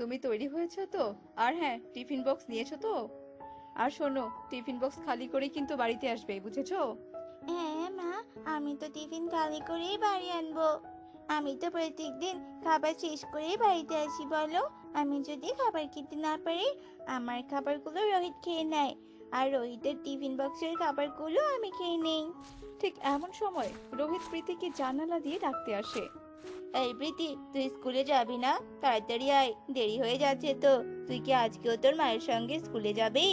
তুমি তৈরি হয়েছো তো? আর হ্যাঁ, টিফিন বক্স নিয়েছো তো? আর শোনো, টিফিন বক্স খালি করে কিন্তু বাড়িতে আসবে, বুঝেছো? হ্যাঁ মা, আমি তো টিফিন খালি করেই বাড়ি আনবো। আমি তো প্রত্যেকদিন খাবার শেষ করেই বাড়িতে আসি বলো। আমি যদি খাবার খেতে না পারি, আমার খাবারগুলো রোহিত খেয়ে নেয়, আর রোহিতের টিফিন বক্সের খাবারগুলো আমি খেয়ে নেই। ঠিক এমন সময় রোহিত প্রীতিকে জানালা দিয়ে ডাকতে আসে। এই প্রীতি, তুই স্কুলে যাবি না? তাড়াতাড়ি আয়, দেরি হয়ে যাচ্ছে তো। তুই কি আজকেও তোর মায়ের সঙ্গে স্কুলে যাবি?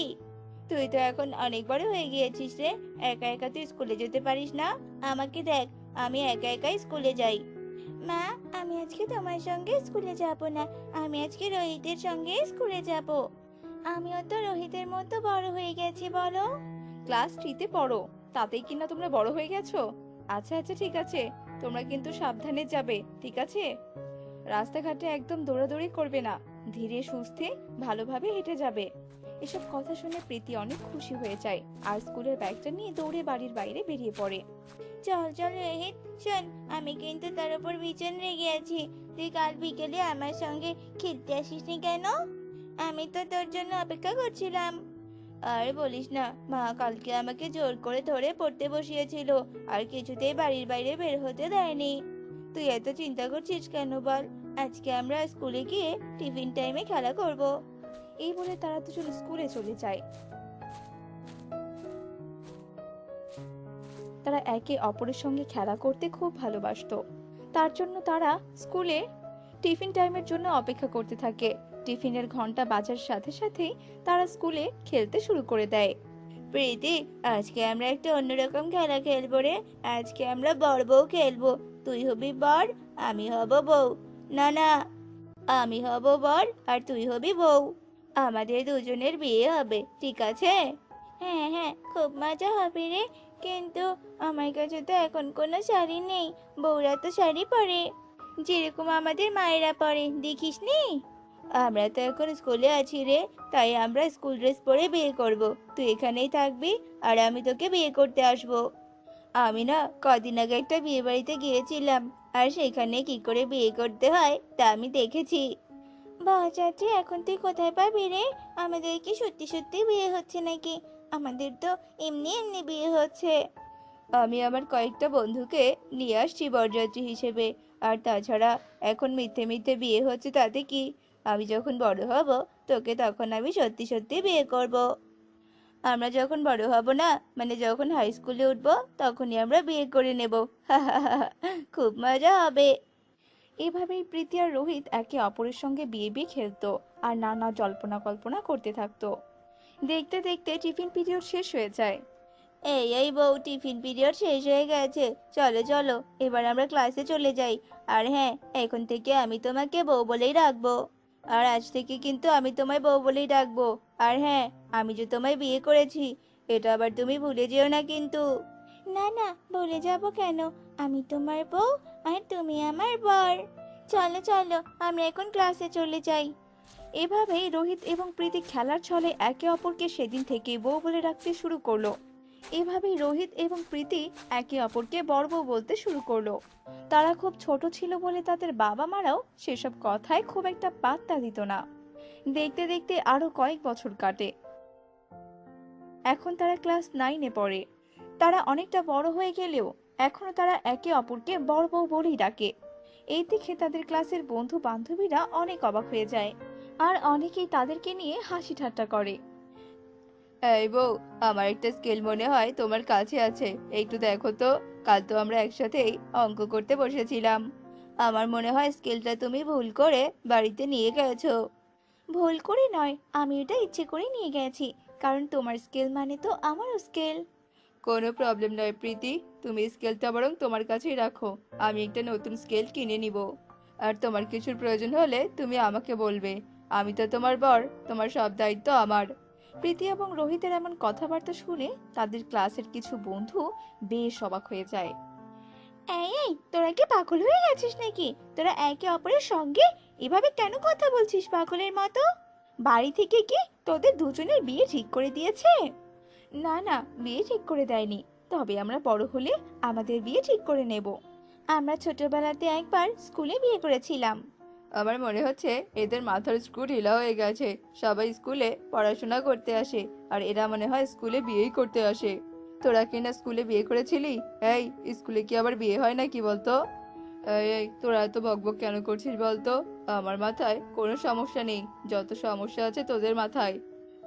তুই তো এখন অনেক বড় হয়ে গিয়েছিস রে। একা একা তুই স্কুলে যেতে পারিস না? আমাকে দেখ, আমি একা একাই স্কুলে যাই। মা, আমি আজকে তোমার সঙ্গে স্কুলে যাব না। আমি আজকে রোহিতের সঙ্গে স্কুলে যাব। আমিও তো রোহিতের মতো বড় হয়ে গেছি বলো। ক্লাস 3-তে পড়ো, তাতেই কিনা তোমরা বড় হয়ে গেছো? আচ্ছা আচ্ছা, ঠিক আছে। তোমরা কিন্তু সাবধানে যাবে, ঠিক আছে? রাস্তাঘাটে একদম দৌড়াদৌড়ি করবে না, ধীরে সুস্থে ভালোভাবে হেঁটে যাবে। এসব কথা শুনে প্রীতি অনেক খুশি হয়ে যায় আর স্কুলের ব্যাগটা নিয়ে দৌড়ে বাড়ির বাইরে বেরিয়ে পড়ে। চল চল রোহিত, শোন, আমি কিন্তু তার উপর ভীষণ রেগে আছি। তুই কাল বিকেলে আমার সঙ্গে খেলতে আসিসনি কেন? আমি তো তোর জন্য অপেক্ষা করছিলাম। আর বলিস না, মা কালকে আমাকে জোর করে ধরে পড়তে বসিয়েছিল, আর কিছুতেই বাড়ির বাইরে বের হতে দেয়নি। তুই এত চিন্তা করছিস কেন বল? আজকে আমরা স্কুলে গিয়ে টিফিন টাইমে খেলা করব। এই বলে তারা দুজন স্কুলে চলে যায়। তারা একে অপরের সঙ্গে খেলা করতে খুব ভালোবাসতো। তার জন্য তারা স্কুলে টিফিন টাইমের জন্য অপেক্ষা করতে থাকে। টিফিনের ঘন্টা বাজার সাথে সাথেই তারা স্কুলে খেলতে শুরু করে দেয়। প্রীতি, আজকে আমরা একটা অন্যরকম খেলা খেলবো রে। আজকে আমরা বর বউ খেলবো। তুই হবি বর, আমি হব বউ। না না, আমি হব বর আর তুই হবি বউ। আমাদের দুজনের বিয়ে হবে, ঠিক আছে? হ্যাঁ হ্যাঁ, খুব মজা হবে রে। কিন্তু আমার কাছে তো এখন কোনো শাড়ি নেই। বউরা তো শাড়ি পরে, যেরকম আমাদের মায়েরা পরে, দেখিস নি? আমরা তো এখন স্কুলে আছি রে, তাই আমরা স্কুল ড্রেস পরে বিয়ে করব। তুই এখানেই থাকবি, আর আমি তোকে বিয়ে করতে আসবো। আমি না কদিন আগে একটা বিয়ে বাড়িতে গিয়েছিলাম, আর সেখানে কি করে বিয়ে করতে হয় তা আমি দেখেছি। বাহ চাচি, এখন তুই কোথায় পাবি রে? আমাদের কি সত্যি সত্যি বিয়ে হচ্ছে নাকি? আমাদের তো এমনি এমনি বিয়ে হচ্ছে। আমি আমার কয়েকটা বন্ধুকে নিয়ে আসছি বরযাত্রী হিসেবে। আর তাছাড়া এখন মিথ্যে মিথ্যে বিয়ে হচ্ছে তাতে কি? আমি যখন বড় হব, তোকে তখন আমি সত্যি সত্যি বিয়ে করব। আমরা যখন বড় হব না, মানে যখন হাই স্কুলে উঠবো, তখনই আমরা বিয়ে করে নেব। খুব মজা হবে। এভাবেই প্রীতি আর রোহিত একে অপরের সঙ্গে বিয়ে বিয়ে খেলতো আর নানা জল্পনা কল্পনা করতে থাকতো। দেখতে দেখতে টিফিন পিরিয়ড শেষ হয়ে যায়। এই বউ, টিফিন পিরিয়ড শেষ হয়ে গেছে। চলো চলো, এবার আমরা ক্লাসে চলে যাই। আর হ্যাঁ, এখন থেকে আমি তোমাকে বউ বলেই ডাকবো। আর আজ থেকে কিন্তু আমি তোমায় বউ বলেই ডাকবো। আর হ্যাঁ, আমি যে তোমায় বিয়ে করেছি, এটা আবার তুমি ভুলে যেও না কিন্তু। না না, ভুলে যাব কেন? আমি তোমার বউ, আর তুমি আমার বর। চলো চলো, আমরা এখন ক্লাসে চলে যাই। এভাবেই রোহিত এবং প্রীতি খেলার ছলে একে অপরকে সেদিন থেকে বউ বলে ডাকতে শুরু করলো। এভাবেই রোহিত এবং প্রীতি একে অপরকে বর বউ বলতে শুরু করলো। তারা খুব ছোট ছিল বলে তাদের বাবা মারাও সেসব কথায় খুব একটা পাত্তা দিত না। দেখতে দেখতে আরো কয়েক বছর কাটে। এখন তারা ক্লাস 9-এ পড়ে। তারা অনেকটা বড় হয়ে গেলেও এখনো তারা একে অপরকে বর বউ বলেই ডাকে। এই দেখে তাদের ক্লাসের বন্ধু বান্ধবীরা অনেক অবাক হয়ে যায় আর অনেকেই তাদেরকে নিয়ে হাসি ঠাট্টা করে। এই বউ, আমার একটা স্কেল মনে হয় তোমার কাছে আছে, একটু দেখো তো। কাল তো আমরা একসাথেই অঙ্ক করতে বসেছিলাম। আমার মনে হয় স্কেলটা তুমি ভুল করে বাড়িতে নিয়ে গেছো। ভুল করে নয়, আমি এটা ইচ্ছে করে নিয়ে গেছি, কারণ তোমার স্কেল মানে তো আমারও স্কেল। কোনো প্রবলেম নয় প্রীতি, তুমি স্কেলটা বরং তোমার কাছেই রাখো। আমি একটা নতুন স্কেল কিনে নিব। আর তোমার কিছুর প্রয়োজন হলে তুমি আমাকে বলবে। আমি তো তোমার বর, তোমার সব দায়িত্ব আমার। প্রীতি এবং রোহিতের এমন কথাবার্তা শুনে তাদের ক্লাসের কিছু বন্ধু বেশ অবাক হয়ে যায়। এই তোরা কি পাগল হয়ে গেছিস নাকি? তোরা একে অপরের সঙ্গে এভাবে কেন কথা বলছিস পাগলের মতো? বাড়ি থেকে কি তোদের দুজনের বিয়ে ঠিক করে দিয়েছে? না না, বিয়ে ঠিক করে দেয়নি, তবে আমরা বড় হলে আমাদের বিয়ে ঠিক করে নেব। আমরা ছোটবেলাতে একবার স্কুলে বিয়ে করেছিলাম। আমার মনে হচ্ছে এদের মাথার স্ক্রু ঢিলা হয়ে গেছে। সবাই স্কুলে পড়াশোনা করতে আসে, আর এরা মনে হয় স্কুলে বিয়েই করতে আসে। তোরা কি না স্কুলে বিয়ে করেছিলি? এই, স্কুলে কি আবার বিয়ে হয় নাকি বলতো? এই তোরা এত বকবক কেন করছিস বলতো? আমার মাথায় কোনো সমস্যা নেই, যত সমস্যা আছে তোদের মাথায়।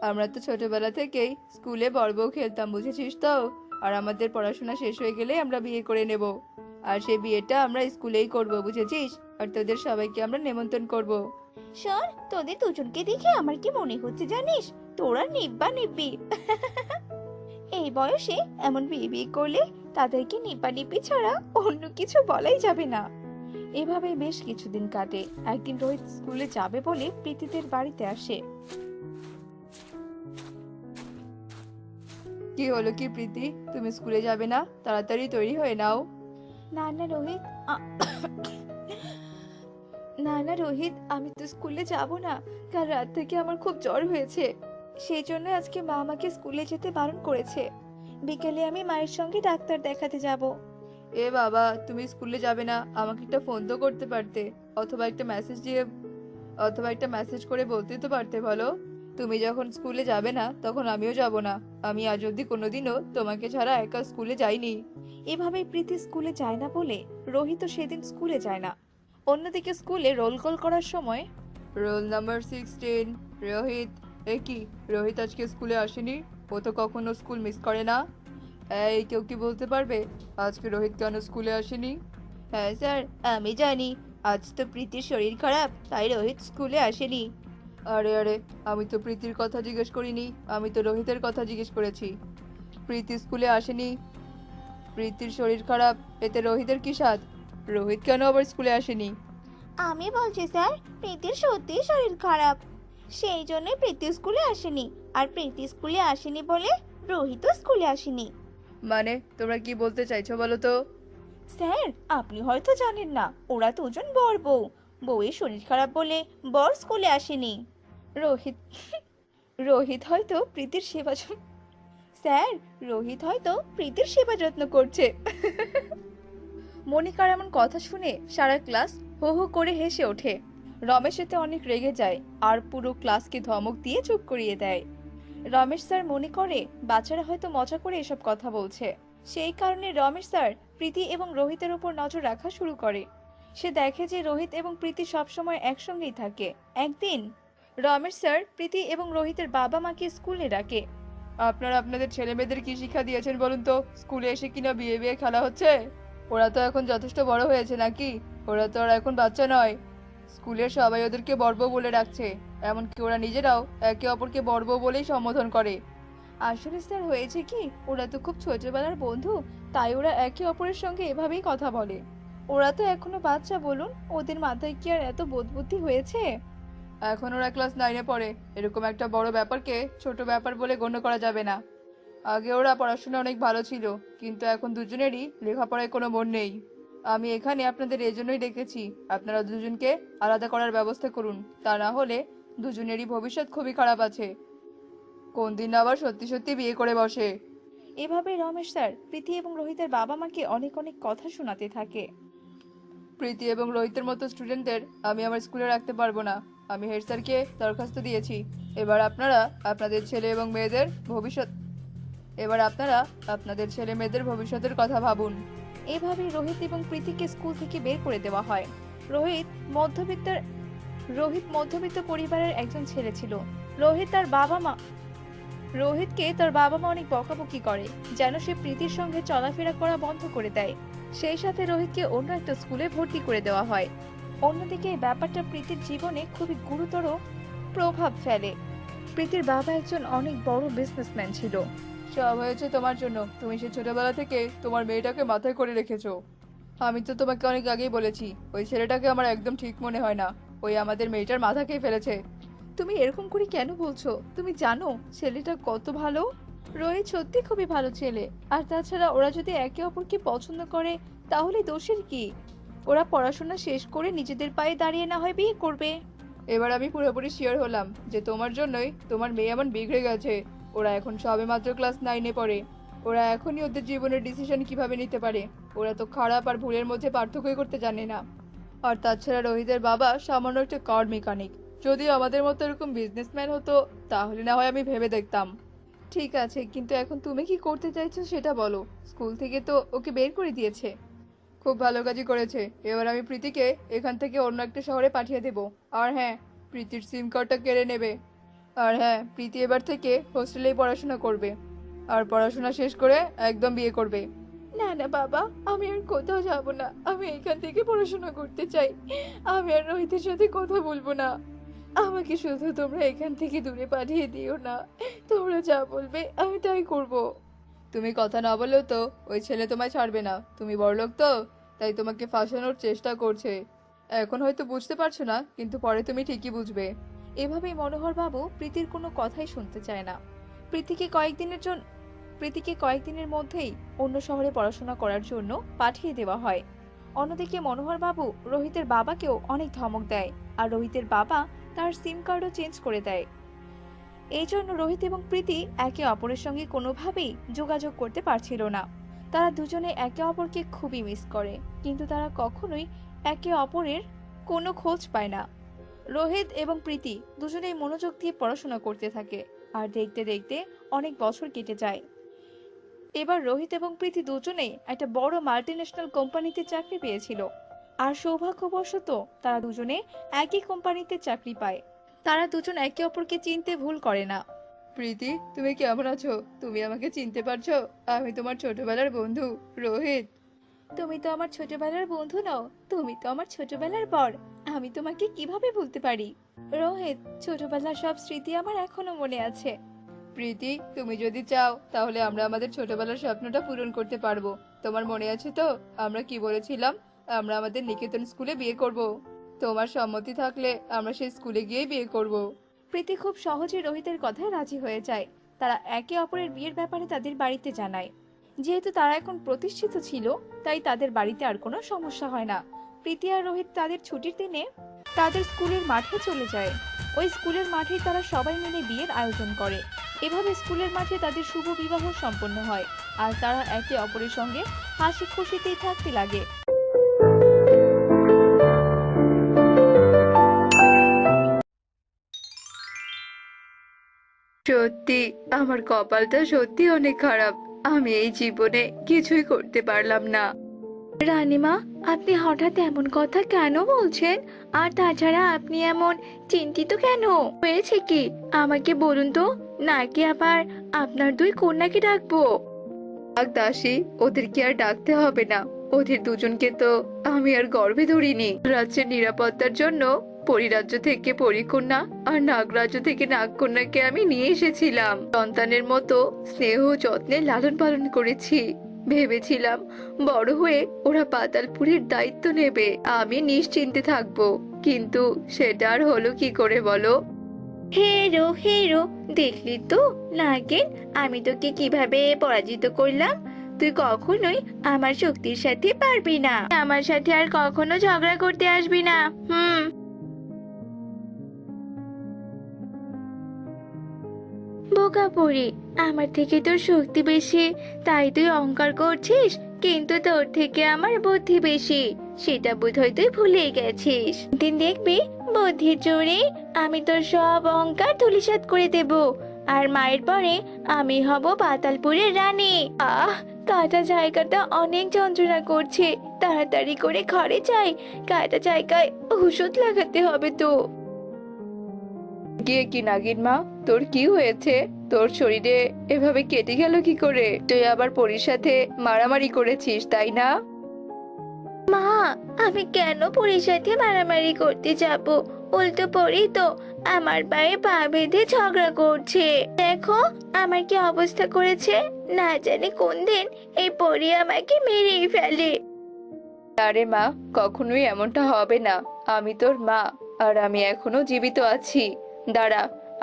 আমরা তো ছোটবেলা থেকেই স্কুলে বড় বউ খেলতাম, বুঝেছিস তো? আর আমাদের পড়াশোনা শেষ হয়ে গেলে আমরা বিয়ে করে নেব। আর সেই বিয়েটা আমরা স্কুলেই করব, বুঝেছিস? আর তোদের সবাইকে আমরা নেমন্তন্ন করব। শোন, তোদের দুজনকে দেখে আমার কি মনে হচ্ছে জানিস? তোরা নিব্বা নিব্বি। এই বয়সে এমন বিয়ে বিয়ে করলে তাদেরকে নিব্বা নিব্বি ছাড়া অন্য কিছু বলাই যাবে না। এভাবে বেশ কিছুদিন কাটে। একদিন রোহিত স্কুলে যাবে বলে প্রীতিদের বাড়িতে আসে। কি হলো কি প্রীতি, তুমি স্কুলে যাবে না? তাড়াতাড়ি তৈরি হয়ে নাও। না না রোহিত, না না রোহিত, আমি তো স্কুলে যাব না। কাল রাত থেকে আমার খুব জ্বর হয়েছে, সেই জন্য আজকে মা আমাকে স্কুলে যেতে বারণ করেছে। বিকেলে আমি মায়ের সঙ্গে ডাক্তার দেখাতে যাব। এ বাবা, তুমি স্কুলে যাবে না? আমাকে একটা ফোন তো করতে পারতে, অথবা একটা মেসেজ করে বলতে তো পারতে। বলো, তুমি যখন স্কুলে যাবে না তখন আমিও যাব না। আমি আজ অব্দি কোনোদিনও তোমাকে ছাড়া একা স্কুলে যাইনি। এভাবেই প্রীতি স্কুলে যায় না বলে রোহিতও সেদিন স্কুলে যায় না। অন্যদিকে স্কুলে রোল কল করার সময়, রোল নাম্বার 16 রোহিত। এ কি, রোহিত আজকে স্কুলে আসেনি? ও তো কখনো স্কুল মিস করে না। এই, কেউ কি বলতে পারবে আজকে রোহিত কেন স্কুলে আসেনি? হ্যাঁ স্যার, আমি জানি। আজ তো প্রীতির শরীর খারাপ, তাই রোহিত স্কুলে আসেনি। আরে আরে, আমি তো প্রীতির কথা জিজ্ঞেস করিনি, আমি তো রোহিতের কথা জিজ্ঞেস করেছি। প্রীতি স্কুলে আসেনি, প্রীতির শরীর খারাপ, এতে রোহিতের কি সাধ? রোহিত কেন আবার স্কুলে আসেনি? আমি বলছি স্যার, প্রীতির সত্যি শরীর খারাপ, সেই জন্যই প্রীতি স্কুলে আসেনি। আর প্রীতি স্কুলে আসেনি বলে রোহিতও স্কুলে আসেনি। মানে তোমরা কি বলতে চাইছো বলো তো? স্যার, আপনি হয়তো জানেন না, ওরা দুজন বর বউ। বউয়ের শরীর খারাপ বলে বর স্কুলে আসেনি। রোহিত রোহিত হয়তো প্রীতির স্যার, রোহিত হয়তো প্রীতির সেবা যত্ন করছে। মনিকার এমন কথা শুনে সারা ক্লাস হো হো করে হেসে ওঠে। রমেশ এতে অনেক রেগে যায় আর পুরো ক্লাসকে ধমক দিয়ে চুপ করিয়ে দেয়। রমেশ স্যার মনে করে বাচ্চারা হয়তো মজা করে এসব কথা বলছে। সেই কারণে রমেশ স্যার প্রীতি এবং রোহিতের উপর নজর রাখা শুরু করে। সে দেখে যে রোহিত এবং প্রীতি সবসময় একসঙ্গেই থাকে। একদিন রমেশ স্যার প্রীতি এবং রোহিতের বাবা মাকে স্কুলে ডাকে। আপনারা আপনাদের ছেলে মেয়েদের কি শিক্ষা দিয়েছেন বলুন তো? স্কুলে এসে কিনা বিয়ে বিয়ে খেলা হচ্ছে? ওরা তো এখন যথেষ্ট বড় হয়েছে নাকি? ওরা তো আর এখন বাচ্চা নয়। স্কুলের সবাই ওদেরকে বড় বলে ডাকছে, এমনকি ওরা নিজেরাও একে অপরকে বড় বলেই সম্বোধন করে। আসলে স্যার হয়েছে কি, ওরা তো খুব ছোটবেলার বন্ধু, তাই ওরা একে অপরের সঙ্গে এভাবেই কথা বলে। ওরা তো এখনো বাচ্চা, বলুন, ওদের মাথায় কি আর এত বোধবুদ্ধি হয়েছে? এখন ওরা ক্লাস 9-এ পড়ে, এরকম একটা বড় ব্যাপারকে ছোট ব্যাপার বলে গণ্য করা যাবে না। আগে ওরা পড়াশোনা অনেক ভালো ছিল, কিন্তু এখন দুজনেরই লেখাপড়ায় কোনো মন নেই। আমি এখানে আপনাদের এজন্যই ডেকেছি, আপনারা দুজনকে আলাদা করার ব্যবস্থা করুন, তা না হলে দুজনেরই ভবিষ্যৎ খুবই খারাপ আছে। কোন দিন আবার সত্যি সত্যি বিয়ে করে বসে। এভাবে রমেশ স্যার প্রীতি এবং রোহিতের বাবা মাকে অনেক অনেক কথা শোনাতে থাকে। প্রীতি এবং রোহিতের মতো স্টুডেন্টদের আমি আমার স্কুলে রাখতে পারবো না। আমি হেড স্যারকে দরখাস্ত দিয়েছি। এবার আপনারা আপনাদের ছেলে এবং মেয়েদের ভবিষ্যৎ এবার আপনারা আপনাদের ছেলে মেয়েদের ভবিষ্যতের কথা ভাবুন। এভাবেই রোহিত এবং প্রীতিকে স্কুল থেকে বের করে দেওয়া হয়। রোহিত মধ্যবিত্ত রোহিত মধ্যবিত্ত পরিবারের একজন ছেলে ছিল। রোহিত তার বাবা মা রোহিতকে তার বাবা মা অনেক বকাবকি করে, যেন সে প্রীতির সঙ্গে চলাফেরা করা বন্ধ করে দেয়। সেই সাথে রোহিতকে অন্য একটা স্কুলে ভর্তি করে দেওয়া হয়। অন্যদিকে এই ব্যাপারটা প্রীতির জীবনে খুবই গুরুতর প্রভাব ফেলে। প্রীতির বাবা একজন অনেক বড় বিজনেসম্যান ছিল। সব হয়েছে তোমার জন্য, তুমি সে ছোটবেলা থেকে তোমার মেয়েটাকে মাথায় করে রেখেছো। আমি তো তোমাকে অনেক আগেই বলেছি, ওই ছেলেটাকে আমার একদম ঠিক মনে হয় না। ওই আমাদের মেয়েটার মাথা খেয়ে ফেলেছে। তুমি এরকম করে কেন বলছো? তুমি জানো ছেলেটা কত ভালো? রোহিত সত্যি খুবই ভালো ছেলে। আর তাছাড়া ওরা যদি একে অপরকে পছন্দ করে তাহলে দোষের কি? ওরা পড়াশোনা শেষ করে নিজেদের পায়ে দাঁড়িয়ে না হয় বিয়ে করবে। এবার আমি পুরোপুরি শিওর হলাম যে তোমার জন্যই তোমার মেয়ে এমন বিগড়ে গেছে। ওরা এখন সবেমাত্র ক্লাস 9-এ পড়ে। ওরা এখনই ওদের জীবনের ডিসিশন কিভাবে নিতে পারে। ওরা তো খারাপ আর ভুলের মধ্যে পার্থক্য করতে জানে না। আর তাছাড়া রোহিতের বাবা সামান্য একটা কার মেকানিক। যদি আমাদের মতো এরকম বিজনেসম্যান হতো তাহলে না হয় আমি ভেবে দেখতাম। ঠিক আছে, কিন্তু এখন তুমি কি করতে চাইছো সেটা বলো। স্কুল থেকে তো ওকে বের করে দিয়েছে। খুব ভালো কাজই করেছে। এবার আমি প্রীতিকে এখান থেকে অন্য একটা শহরে পাঠিয়ে দেব। আর হ্যাঁ, প্রীতির সিম কার্ডটা কেড়ে নেবে। আর হ্যাঁ, প্রীতি এবার থেকে হোস্টেলেই পড়াশোনা করবে। আর পড়াশোনা শেষ করে একদম বিয়ে করবে। না না বাবা, আমি আর কোথাও যাব না। আমি এখান থেকে পড়াশোনা করতে চাই। আমি আর রোহিতের সাথে কথা বলবো না। আমাকে শুধু তোমরা এখান থেকে দূরে পাঠিয়ে দিও না। তোমরা যা বলবে আমি তাই করব। তুমি কথা না বললেও তো ওই ছেলে তোমায় ছাড়বে না। তুমি বড়লোক তো, তাই তোমাকে ফাঁসানোর চেষ্টা করছে। এখন হয়তো বুঝতে পারছো না, কিন্তু পরে তুমি ঠিকই বুঝবে। এভাবেই মনোহর বাবু প্রীতির কোনো কথাই শুনতে চায় না। প্রীতিকে কয়েকদিনের মধ্যেই অন্য শহরে পড়াশোনা করার জন্য পাঠিয়ে দেওয়া হয়। অন্যদিকে মনোহর বাবু রোহিতের বাবাকেও অনেক ধমক দেয়, আর রোহিতের বাবা তার সিম কার্ডও চেঞ্জ করে দেয়। এই জন্য রোহিত এবং প্রীতি একে অপরের সঙ্গে কোনোভাবেই যোগাযোগ করতে পারছিল না। তারা দুজনে একে অপরকে খুবই মিস করে, কিন্তু তারা কখনোই একে অপরের কোনো খোঁজ পায় না। রোহিত এবং প্রীতি দুজনেই মনোযোগ দিয়ে পড়াশোনা করতে থাকে, আর দেখতে দেখতে অনেক বছর কেটে যায়। এবার রোহিত এবং প্রীতি দুজনেই একটা বড় মাল্টিন্যাশনাল কোম্পানিতে চাকরি পেয়েছিল। আর সৌভাগ্যবশত তারা দুজনে একই কোম্পানিতে চাকরি পায়। তারা দুজন একে অপরকে চিনতে ভুল করে না। প্রীতি, তুমি কেমন আছো? তুমি আমাকে চিনতে পারছো? আমি তোমার ছোটবেলার বন্ধু রোহিত। তুমি তো আমার ছোটবেলার বন্ধু নও, তুমি তো আমার ছোটবেলার বর। আমি তোমাকে কিভাবে ভুলতে পারি? রোহিত, ছোটবেলার সব স্মৃতি আমার এখনো মনে আছে। প্রীতি, তুমি যদি চাও তাহলে আমরা আমাদের ছোটবেলার স্বপ্নটা পূরণ করতে পারবো। তোমার মনে আছে তো আমরা কি বলেছিলাম? আমরা আমাদের নিকেতন স্কুলে বিয়ে করব। তোমার সম্মতি থাকলে আমরা সেই স্কুলে গিয়েই বিয়ে করব। প্রীতি খুব সহজে রোহিতের কথায় রাজি হয়ে যায়। তারা একে অপরের বিয়ের ব্যাপারে তাদের বাড়িতে জানায়। যেহেতু তারা এখন প্রতিষ্ঠিত ছিল, তাই তাদের বাড়িতে আর কোনো সমস্যা হয় না। প্রীতি আর রোহিত তাদের ছুটির দিনে তাদের স্কুলের মাঠে চলে যায়। ওই স্কুলের মাঠেই তারা সবাই মিলে বিয়ের আয়োজন করে। এভাবে স্কুলের মাঠে তাদের শুভ বিবাহ সম্পন্ন হয়, আর তারা একে অপরের সঙ্গে হাসি খুশিতেই থাকতে লাগে। সত্যি আমার কপালটা সত্যি অনেক খারাপ। আমি এই জীবনে কিছুই করতে পারলাম না। রানীমা, আপনি হঠাৎ এমন কথা কেন বলছেন? আর তাছাড়া আপনি এমন চিন্তিত কেন? হয়েছে কি আমাকে বলুন তো, নাকি আবার আপনার দুই কন্যাকে ডাকবো? থাক দাসী, ওদেরকে আর ডাকতে হবে না। ওদের দুজনকে তো আমি আর গর্ভে ধরিনি। রাজ্যের নিরাপত্তার জন্য পরিরাজ্য থেকে পরিকন্যা আর নাগরাজ্য থেকে নাগকন্যাকে আমি নিয়ে এসেছিলাম। সন্তানের মতো স্নেহ যত্নে লালন পালন করেছি। ভেবেছিলাম বড় হয়ে ওরা পাতালপুরের দায়িত্ব নেবে, আমি নিশ্চিন্তে থাকবো। কিন্তু সেটা আর হলো কি করে বলো? হেরো হেরো, দেখলি তো নাগিন, আমি তোকে কিভাবে পরাজিত করলাম। তুই কখনোই আমার শক্তির সাথে পারবি না। আমার সাথে আর কখনো ঝগড়া করতে আসবি না। বোকা পড়ি, আমার থেকে তোর শক্তি বেশি তাই তুই অহংকার করছিস, কিন্তু তোর থেকে আমার বুদ্ধি বেশি সেটা বোধহয় তুই ভুলে গেছিস। দিন দেখবি বুদ্ধির জোরে আমি তোর সব অহংকার ধূলিসাৎ করে দেব, আর মায়ের পরে আমি হব পাতালপুরের রানী। আহ, কাটা জায়গাটা অনেক যন্ত্রণা করছে, তাড়াতাড়ি করে ঘরে যাই, কাটা জায়গায় ওষুধ লাগাতে হবে তো। গিয়ে কি নাগিন মা, তোর কি হয়েছে? তোর শরীরে এভাবে কেটে গেল কি করে? তুই আবার পরীর সাথে মারামারি করেছিস তাই না? মা, আমি কেন পরীর সাথে মারামারি করতে যাব? উল্টো পরি তো আমার পায়ে পা বেঁধে ঝগড়া করছে। দেখো আমার কি অবস্থা করেছে, না জানি কোন দিন এই পরি আমাকে মেরেই ফেলে। আরে মা, কখনোই এমনটা হবে না। আমি তোর মা, আর আমি এখনো জীবিত আছি। দাঁড়া,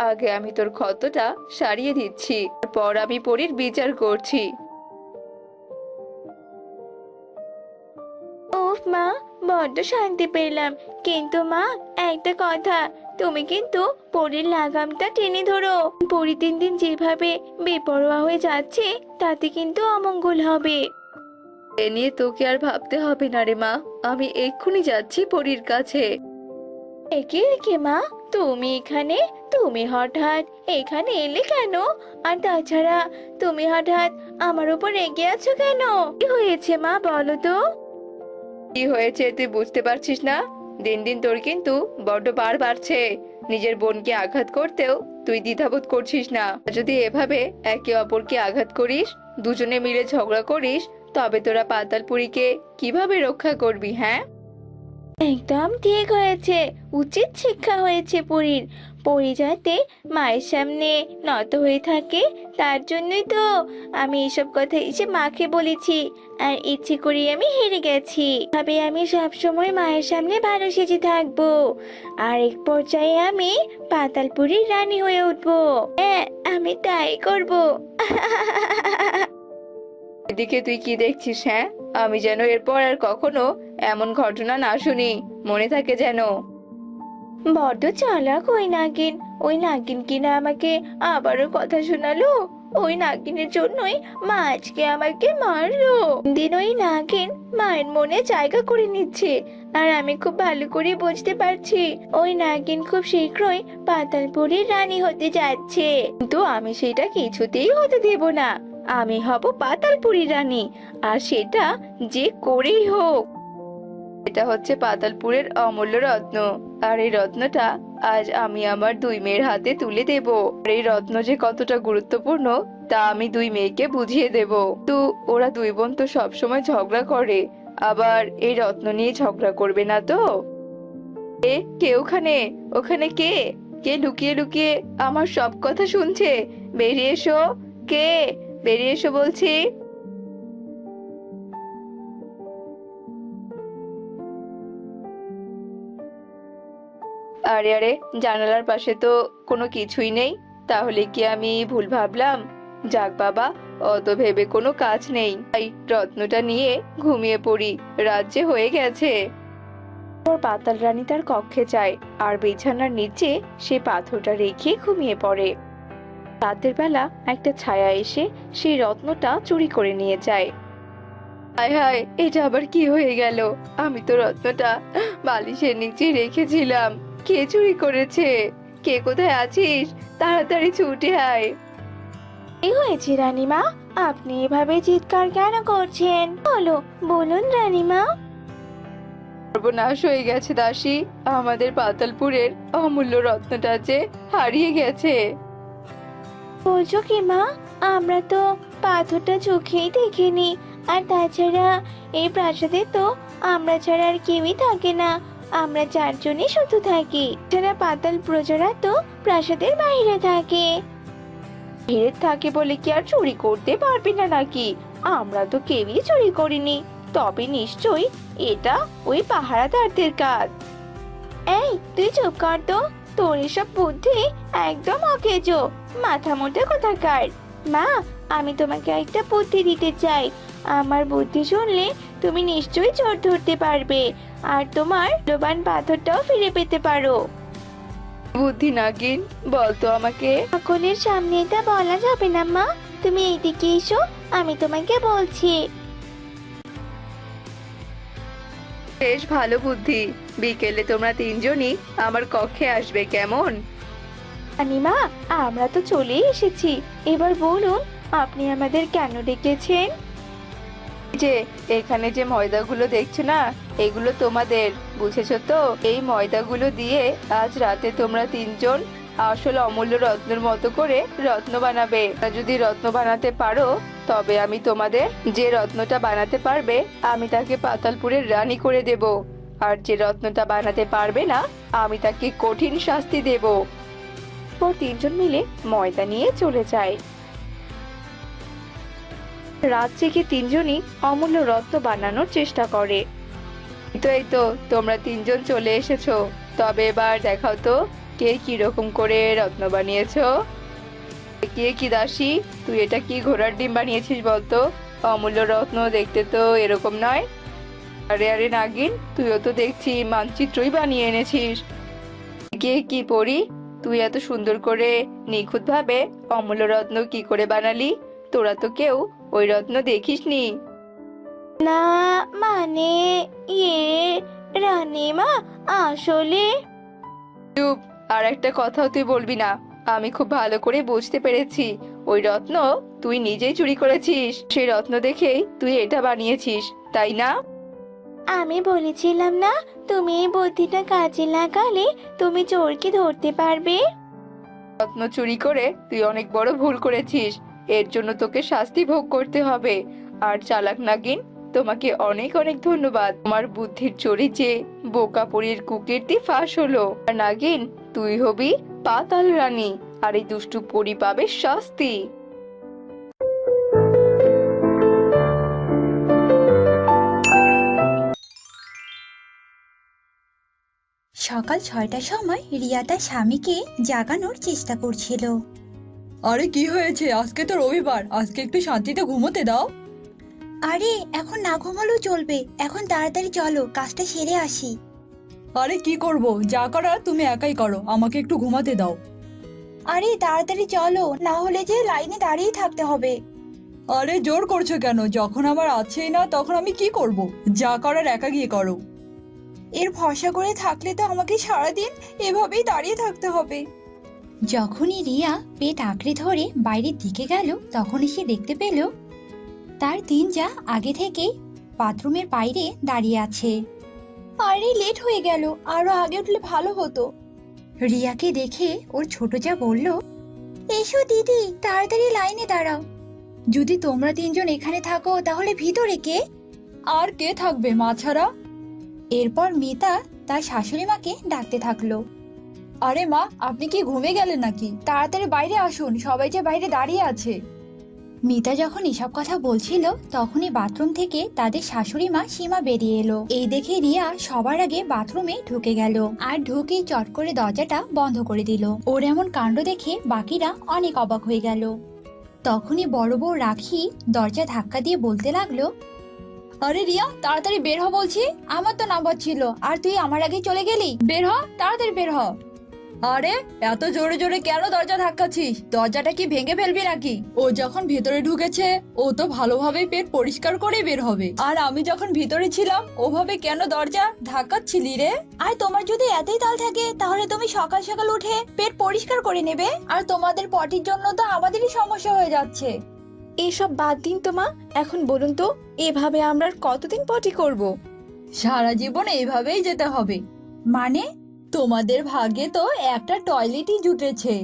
আগে আমি তোর ক্ষতটা সারিয়ে দিচ্ছি, তারপর আমি পরীর বিচার করছি। উফ মা, বড্ড শান্তি পেলাম। কিন্তু মা, একটা কথা, তুমি কিন্তু পরীর লাগামটা টেনে ধরো। পরি দিন দিন যেভাবে বেপরোয়া হয়ে যাচ্ছে তাতে কিন্তু অমঙ্গল হবে। এ নিয়ে তোকে আর ভাবতে হবে না রে মা, আমি এক্ষুনি যাচ্ছি পরীর কাছে। একে একে মা, তুমি এখানে? তুমি হঠাৎ এখানে এলে কেন? আর তাছাড়া তুমি হঠাৎ আমার উপর রেগে আছো কেন? কি হয়েছে মা, বলো তো? কি হয়েছে তুই বুঝতে পারছিস না? দিন দিন তোর কিন্তু বড্ড বার বাড়ছে। নিজের বোনকে আঘাত করতেও তুই দ্বিধাবোধ করছিস না। যদি এভাবে একে অপরকে আঘাত করিস, দুজনে মিলে ঝগড়া করিস, তবে তোরা পাতালপুরীকে কিভাবে রক্ষা করবি? হ্যাঁ, একদম ঠিক হয়েছে, উচিত শিক্ষা হয়েছে পরীর। পরী যাতে মায়ের সামনে নত হয়ে থাকে, তার জন্যই তো আমি এসব কথা এসে মাকে বলেছি। আর ইচ্ছে করে আমি হেরে গেছি, ভাবে আমি সবসময় মায়ের সামনে ভালো সেজে থাকবো। আর এক পর্যায়ে আমি পাতালপুরীর রানী হয়ে উঠবো। হ্যাঁ, আমি তাই করবো। এদিকে তুই কি দেখছিস? হ্যাঁ, আমি যেন এরপর আর কখনো এমন ঘটনা না শুনি, মনে থাকে যেন। বড্ড চালাক ওই নাগিন। ওই নাগিন কিনা আমাকে আবারও কথা শোনালো। ওই নাগিনের জন্যই মা আজকে আমাকে মারলো। দিন ওই নাগিন মায়ের মনে জায়গা করে নিচ্ছে। আর আমি খুব ভালো করে বুঝতে পারছি ওই নাগিন খুব শীঘ্রই পাতালপুরীর রানী হতে যাচ্ছে। কিন্তু আমি সেটা কিছুতেই হতে দেব না। আমি হব পাতালপুরীর রানী, আর সেটা যে করেই হোক। এটা হচ্ছে পাতালপুরের অমূল্য রত্ন, আর এই রত্নটা আজ আমি আমার দুই মেয়ের হাতে তুলে দেব। আর এই রত্ন যে কতটা গুরুত্বপূর্ণ তা আমি দুই মেয়েকে বুঝিয়ে দেব। তো ওরা দুই বোন তো সবসময় ঝগড়া করে, আবার এই রত্ন নিয়ে ঝগড়া করবে না তো? কে ওখানে? ওখানে কে? কে লুকিয়ে লুকিয়ে আমার সব কথা শুনছে? বেরিয়ে এসো। কে? বেরিয়ে এসো বলছি। আরে আরে, জানালার পাশে তো কোনো কিছুই নেই। তাহলে কি আমি ভুল ভাবলাম? যাক বাবা, অত ভেবে কোনো কাজ নেই। তাই রত্নটা নিয়ে ঘুমিয়ে পড়ি, রাত যে হয়ে গেছে। ওর পাতাল রানী তার কক্ষে যায়, আর বিছানার নিচে সে পাথরটা রেখে ঘুমিয়ে পড়ে। রাতের বেলা একটা ছায়া এসে সেই রত্নটা চুরি করে নিয়ে যায়। হায় হায়, এটা আবার কি হয়ে গেল? আমি তো রত্নটা বালিশের নিচে রেখেছিলাম। কে চুরি করেছে? কে কোথায় আছিস? তাড়াতাড়ি ছুটে আয়। কি হয়েছে রানীমা? আপনি এভাবে চিৎকার কেন করছেন? বলো, বলুন রানীমা। সর্বনাশ হয়ে গেছে দাসী, আমাদের পাতালপুরের অমূল্য রত্নটা যে হারিয়ে গেছে। বলছো কি মা? আমরা তো পাথরটা চোখেই দেখিনি। আর তাছাড়া এই প্রাসাদে তো আমরা ছাড়া আর কেউই থাকে না। আমরা চারজনই শুধু থাকি। যারা পাতাল প্রজারা তো প্রাসাদের বাইরে থাকে। ভিড়ে থাকে বলে কি আর চুরি করতে পারবি না নাকি? আমরা তো কেউই চুরি করিনি। তবে নিশ্চয়ই এটা ওই পাহারাদারদের কাজ। এই তুই চুপ কর তো। তোর এসব বুদ্ধি একদম অকেজো, মাথা মোটা কোথাকার। মা, আমি তোমাকে একটা বুদ্ধি দিতে চাই। আমার বুদ্ধি শুনলে তুমি নিশ্চয়ই চোর ধরতে পারবে, আর তোমার মূল্যবান পাথরটাও ফিরে পেতে পারো। বুদ্ধি নাগিন, বলতো আমাকে। সকলের সামনে এটা বলা যাবে না মা। তুমি এইদিকে এসো, আমি তোমাকে বলছি। বেশ ভালো বুদ্ধি। বিকেলে তোমরা তিনজনই আমার কক্ষে আসবে, কেমন? রানীমা, আমরা তো চলেই এসেছি। এবার বলুন, আপনি আমাদের কেন ডেকেছেন? যে এখানে যে ময়দাগুলো দেখছো না, এগুলো তোমাদের, বুঝেছো তো? এই ময়দাগুলো দিয়ে আজ রাতে তোমরা তিনজন আসল অমূল্য রত্নের মতো করে রত্ন বানাবে। আর যদি রত্ন বানাতে পারো, তবে আমি তোমাদের যে রত্নটা বানাতে পারবে আমি তাকে পাতালপুরের রানী করে দেব। আর যে রত্নটা বানাতে পারবে না, আমি তাকে কঠিন শাস্তি দেব। পর তিনজন মিলে ময়দা নিয়ে চলে যায়। রাত জেগে তিনজনই অমূল্য রত্ন বানানোর চেষ্টা করে। এই তো তোমরা তিনজন চলে এসেছো। তবে এবার দেখাও তো কে কি রকম করে রত্ন বানিয়েছো। কে কি দাসী, তুই এটা কি ঘোড়ার ডিম বানিয়েছিস বলতো? অমূল্য রত্ন দেখতে তো এরকম নয়। আরে আরে নাগিন, তুইও তো দেখছি মানচিত্রই বানিয়ে এনেছিস। কে কি পড়ি, তুই এত সুন্দর করে নিখুঁত ভাবে অমূল্য রত্ন কি করে বানালি? তোরা তো কেউ ওই রত্ন দেখিসনি। না, মানে ইয়ে রানীমা, আসলে চুপ, আর একটা কথাও তুই বলবি না। আমি খুব ভালো করে বুঝতে পেরেছি ওই রত্ন তুই নিজেই চুরি করেছিস। সেই রত্ন দেখেই তুই এটা বানিয়েছিস, তাই না? আমি বলেছিলাম না, তুমি এই বুদ্ধিটা কাজে লাগালে তুমি চোরকে ধরতে পারবে। রত্ন চুরি করে তুই অনেক বড় ভুল করেছিস। এর জন্য তোকে শাস্তি ভোগ করতে হবে। আর চালাক নাগিন, তোমাকে অনেক অনেক ধন্যবাদ। তোমার বুদ্ধির চোরে যে বোকা পরীর কুকীর্তি ফাঁস হলো। আর নাগিন, তুই হবি পাতাল রানী, আর এই দুষ্টু পরী পাবে শাস্তি। সকাল ৬টার সময় রিয়া তার স্বামীকে জাগানোর চেষ্টা করছিল। আরে কি হয়েছে? আজকে তো রবিবার, আজকে একটু শান্তিতে ঘুমোতে দাও। আরে এখন না ঘুমালেও চলবে, এখন তাড়াতাড়ি চলো কাজটা সেরে আসি। আরে কি করব, যা করার তুমি একাই করো, আমাকে একটু ঘুমাতে দাও। আরে তাড়াতাড়ি চলো, না হলে যে লাইনে দাঁড়িয়ে থাকতে হবে। আরে জোর করছো কেন? যখন আমার আছেই না তখন আমি কি করব? যা করার একা গিয়ে করো। এর ভরসা করে থাকলে তো আমাকে সারাদিন এভাবেই দাঁড়িয়ে থাকতে হবে। যখনই রিয়া পেট আঁকড়ে ধরে বাইরের দিকে গেল, তখনই সে দেখতে পেল তার যা আগে থেকে বাথরুমের বাইরে দাঁড়িয়ে আছে। আরে লেট হয়ে গেল, আরো আগে উঠলে ভালো হতো। রিয়াকে দেখে ওর ছোট যা বলল, এসো দিদি, তাড়াতাড়ি লাইনে দাঁড়াও। যদি তোমরা তিনজন এখানে থাকো তাহলে ভিতরে কে? আর কে থাকবে মা ছাড়া? এরপর মিতা তার শাশুড়ি মাকে ডাকতে থাকলো। আরে মা, আপনি কি ঘুমে গেলেন নাকি? তাড়াতাড়ি বাইরে আসুন, সবাই যে বাইরে দাঁড়িয়ে আছে। মিতা যখন এসব কথা বলছিল, তখনই বাথরুম থেকে তাদের শাশুড়ি মা সীমা বেরিয়ে এলো। এই দেখে রিয়া সবার আগে বাথরুমে ঢুকে গেল, আর ঢুকেই চট করে দরজাটা বন্ধ করে দিল। ওর এমন কাণ্ড দেখে বাকিরা অনেক অবাক হয়ে গেল। তখনই বড় বউ রাখি দরজা ধাক্কা দিয়ে বলতে লাগলো, আরে রিয়া, তাড়াতাড়ি বের হ বলছি। আমার তো নাম্বার ছিল আর তুই আমার আগে চলে গেলি। বের হ, তাড়াতাড়ি বের হ। আরে এত জোরে জোরে কেন দরজা ধাক্কাচ্ছিস? দরজাটা কি ভেঙে ফেলবি নাকি? ও যখন ভিতরে ঢুকেছে ও তো ভালোভাবেই পেট পরিষ্কার করে বের হবে। আর আমি যখন ভিতরে ছিলাম ওভাবে কেন দরজা ধাক্কাচ্ছিলি রে? আর তোমার যদি এতই তাল থাকে তাহলে তুমি সকাল সকাল উঠে পেট পরিষ্কার করে নেবে। আর তোমাদের পটির জন্য তো আমাদেরই সমস্যা হয়ে যাচ্ছে। এসব বাদ দিন তো মা, এখন বলুন তো এভাবে আমরা আর কতদিন পটি করব? সারা জীবন এইভাবেই যেতে হবে। মানে? তোমাদের ভাগ্যে তো একটা টয়লেটই জুটেছে,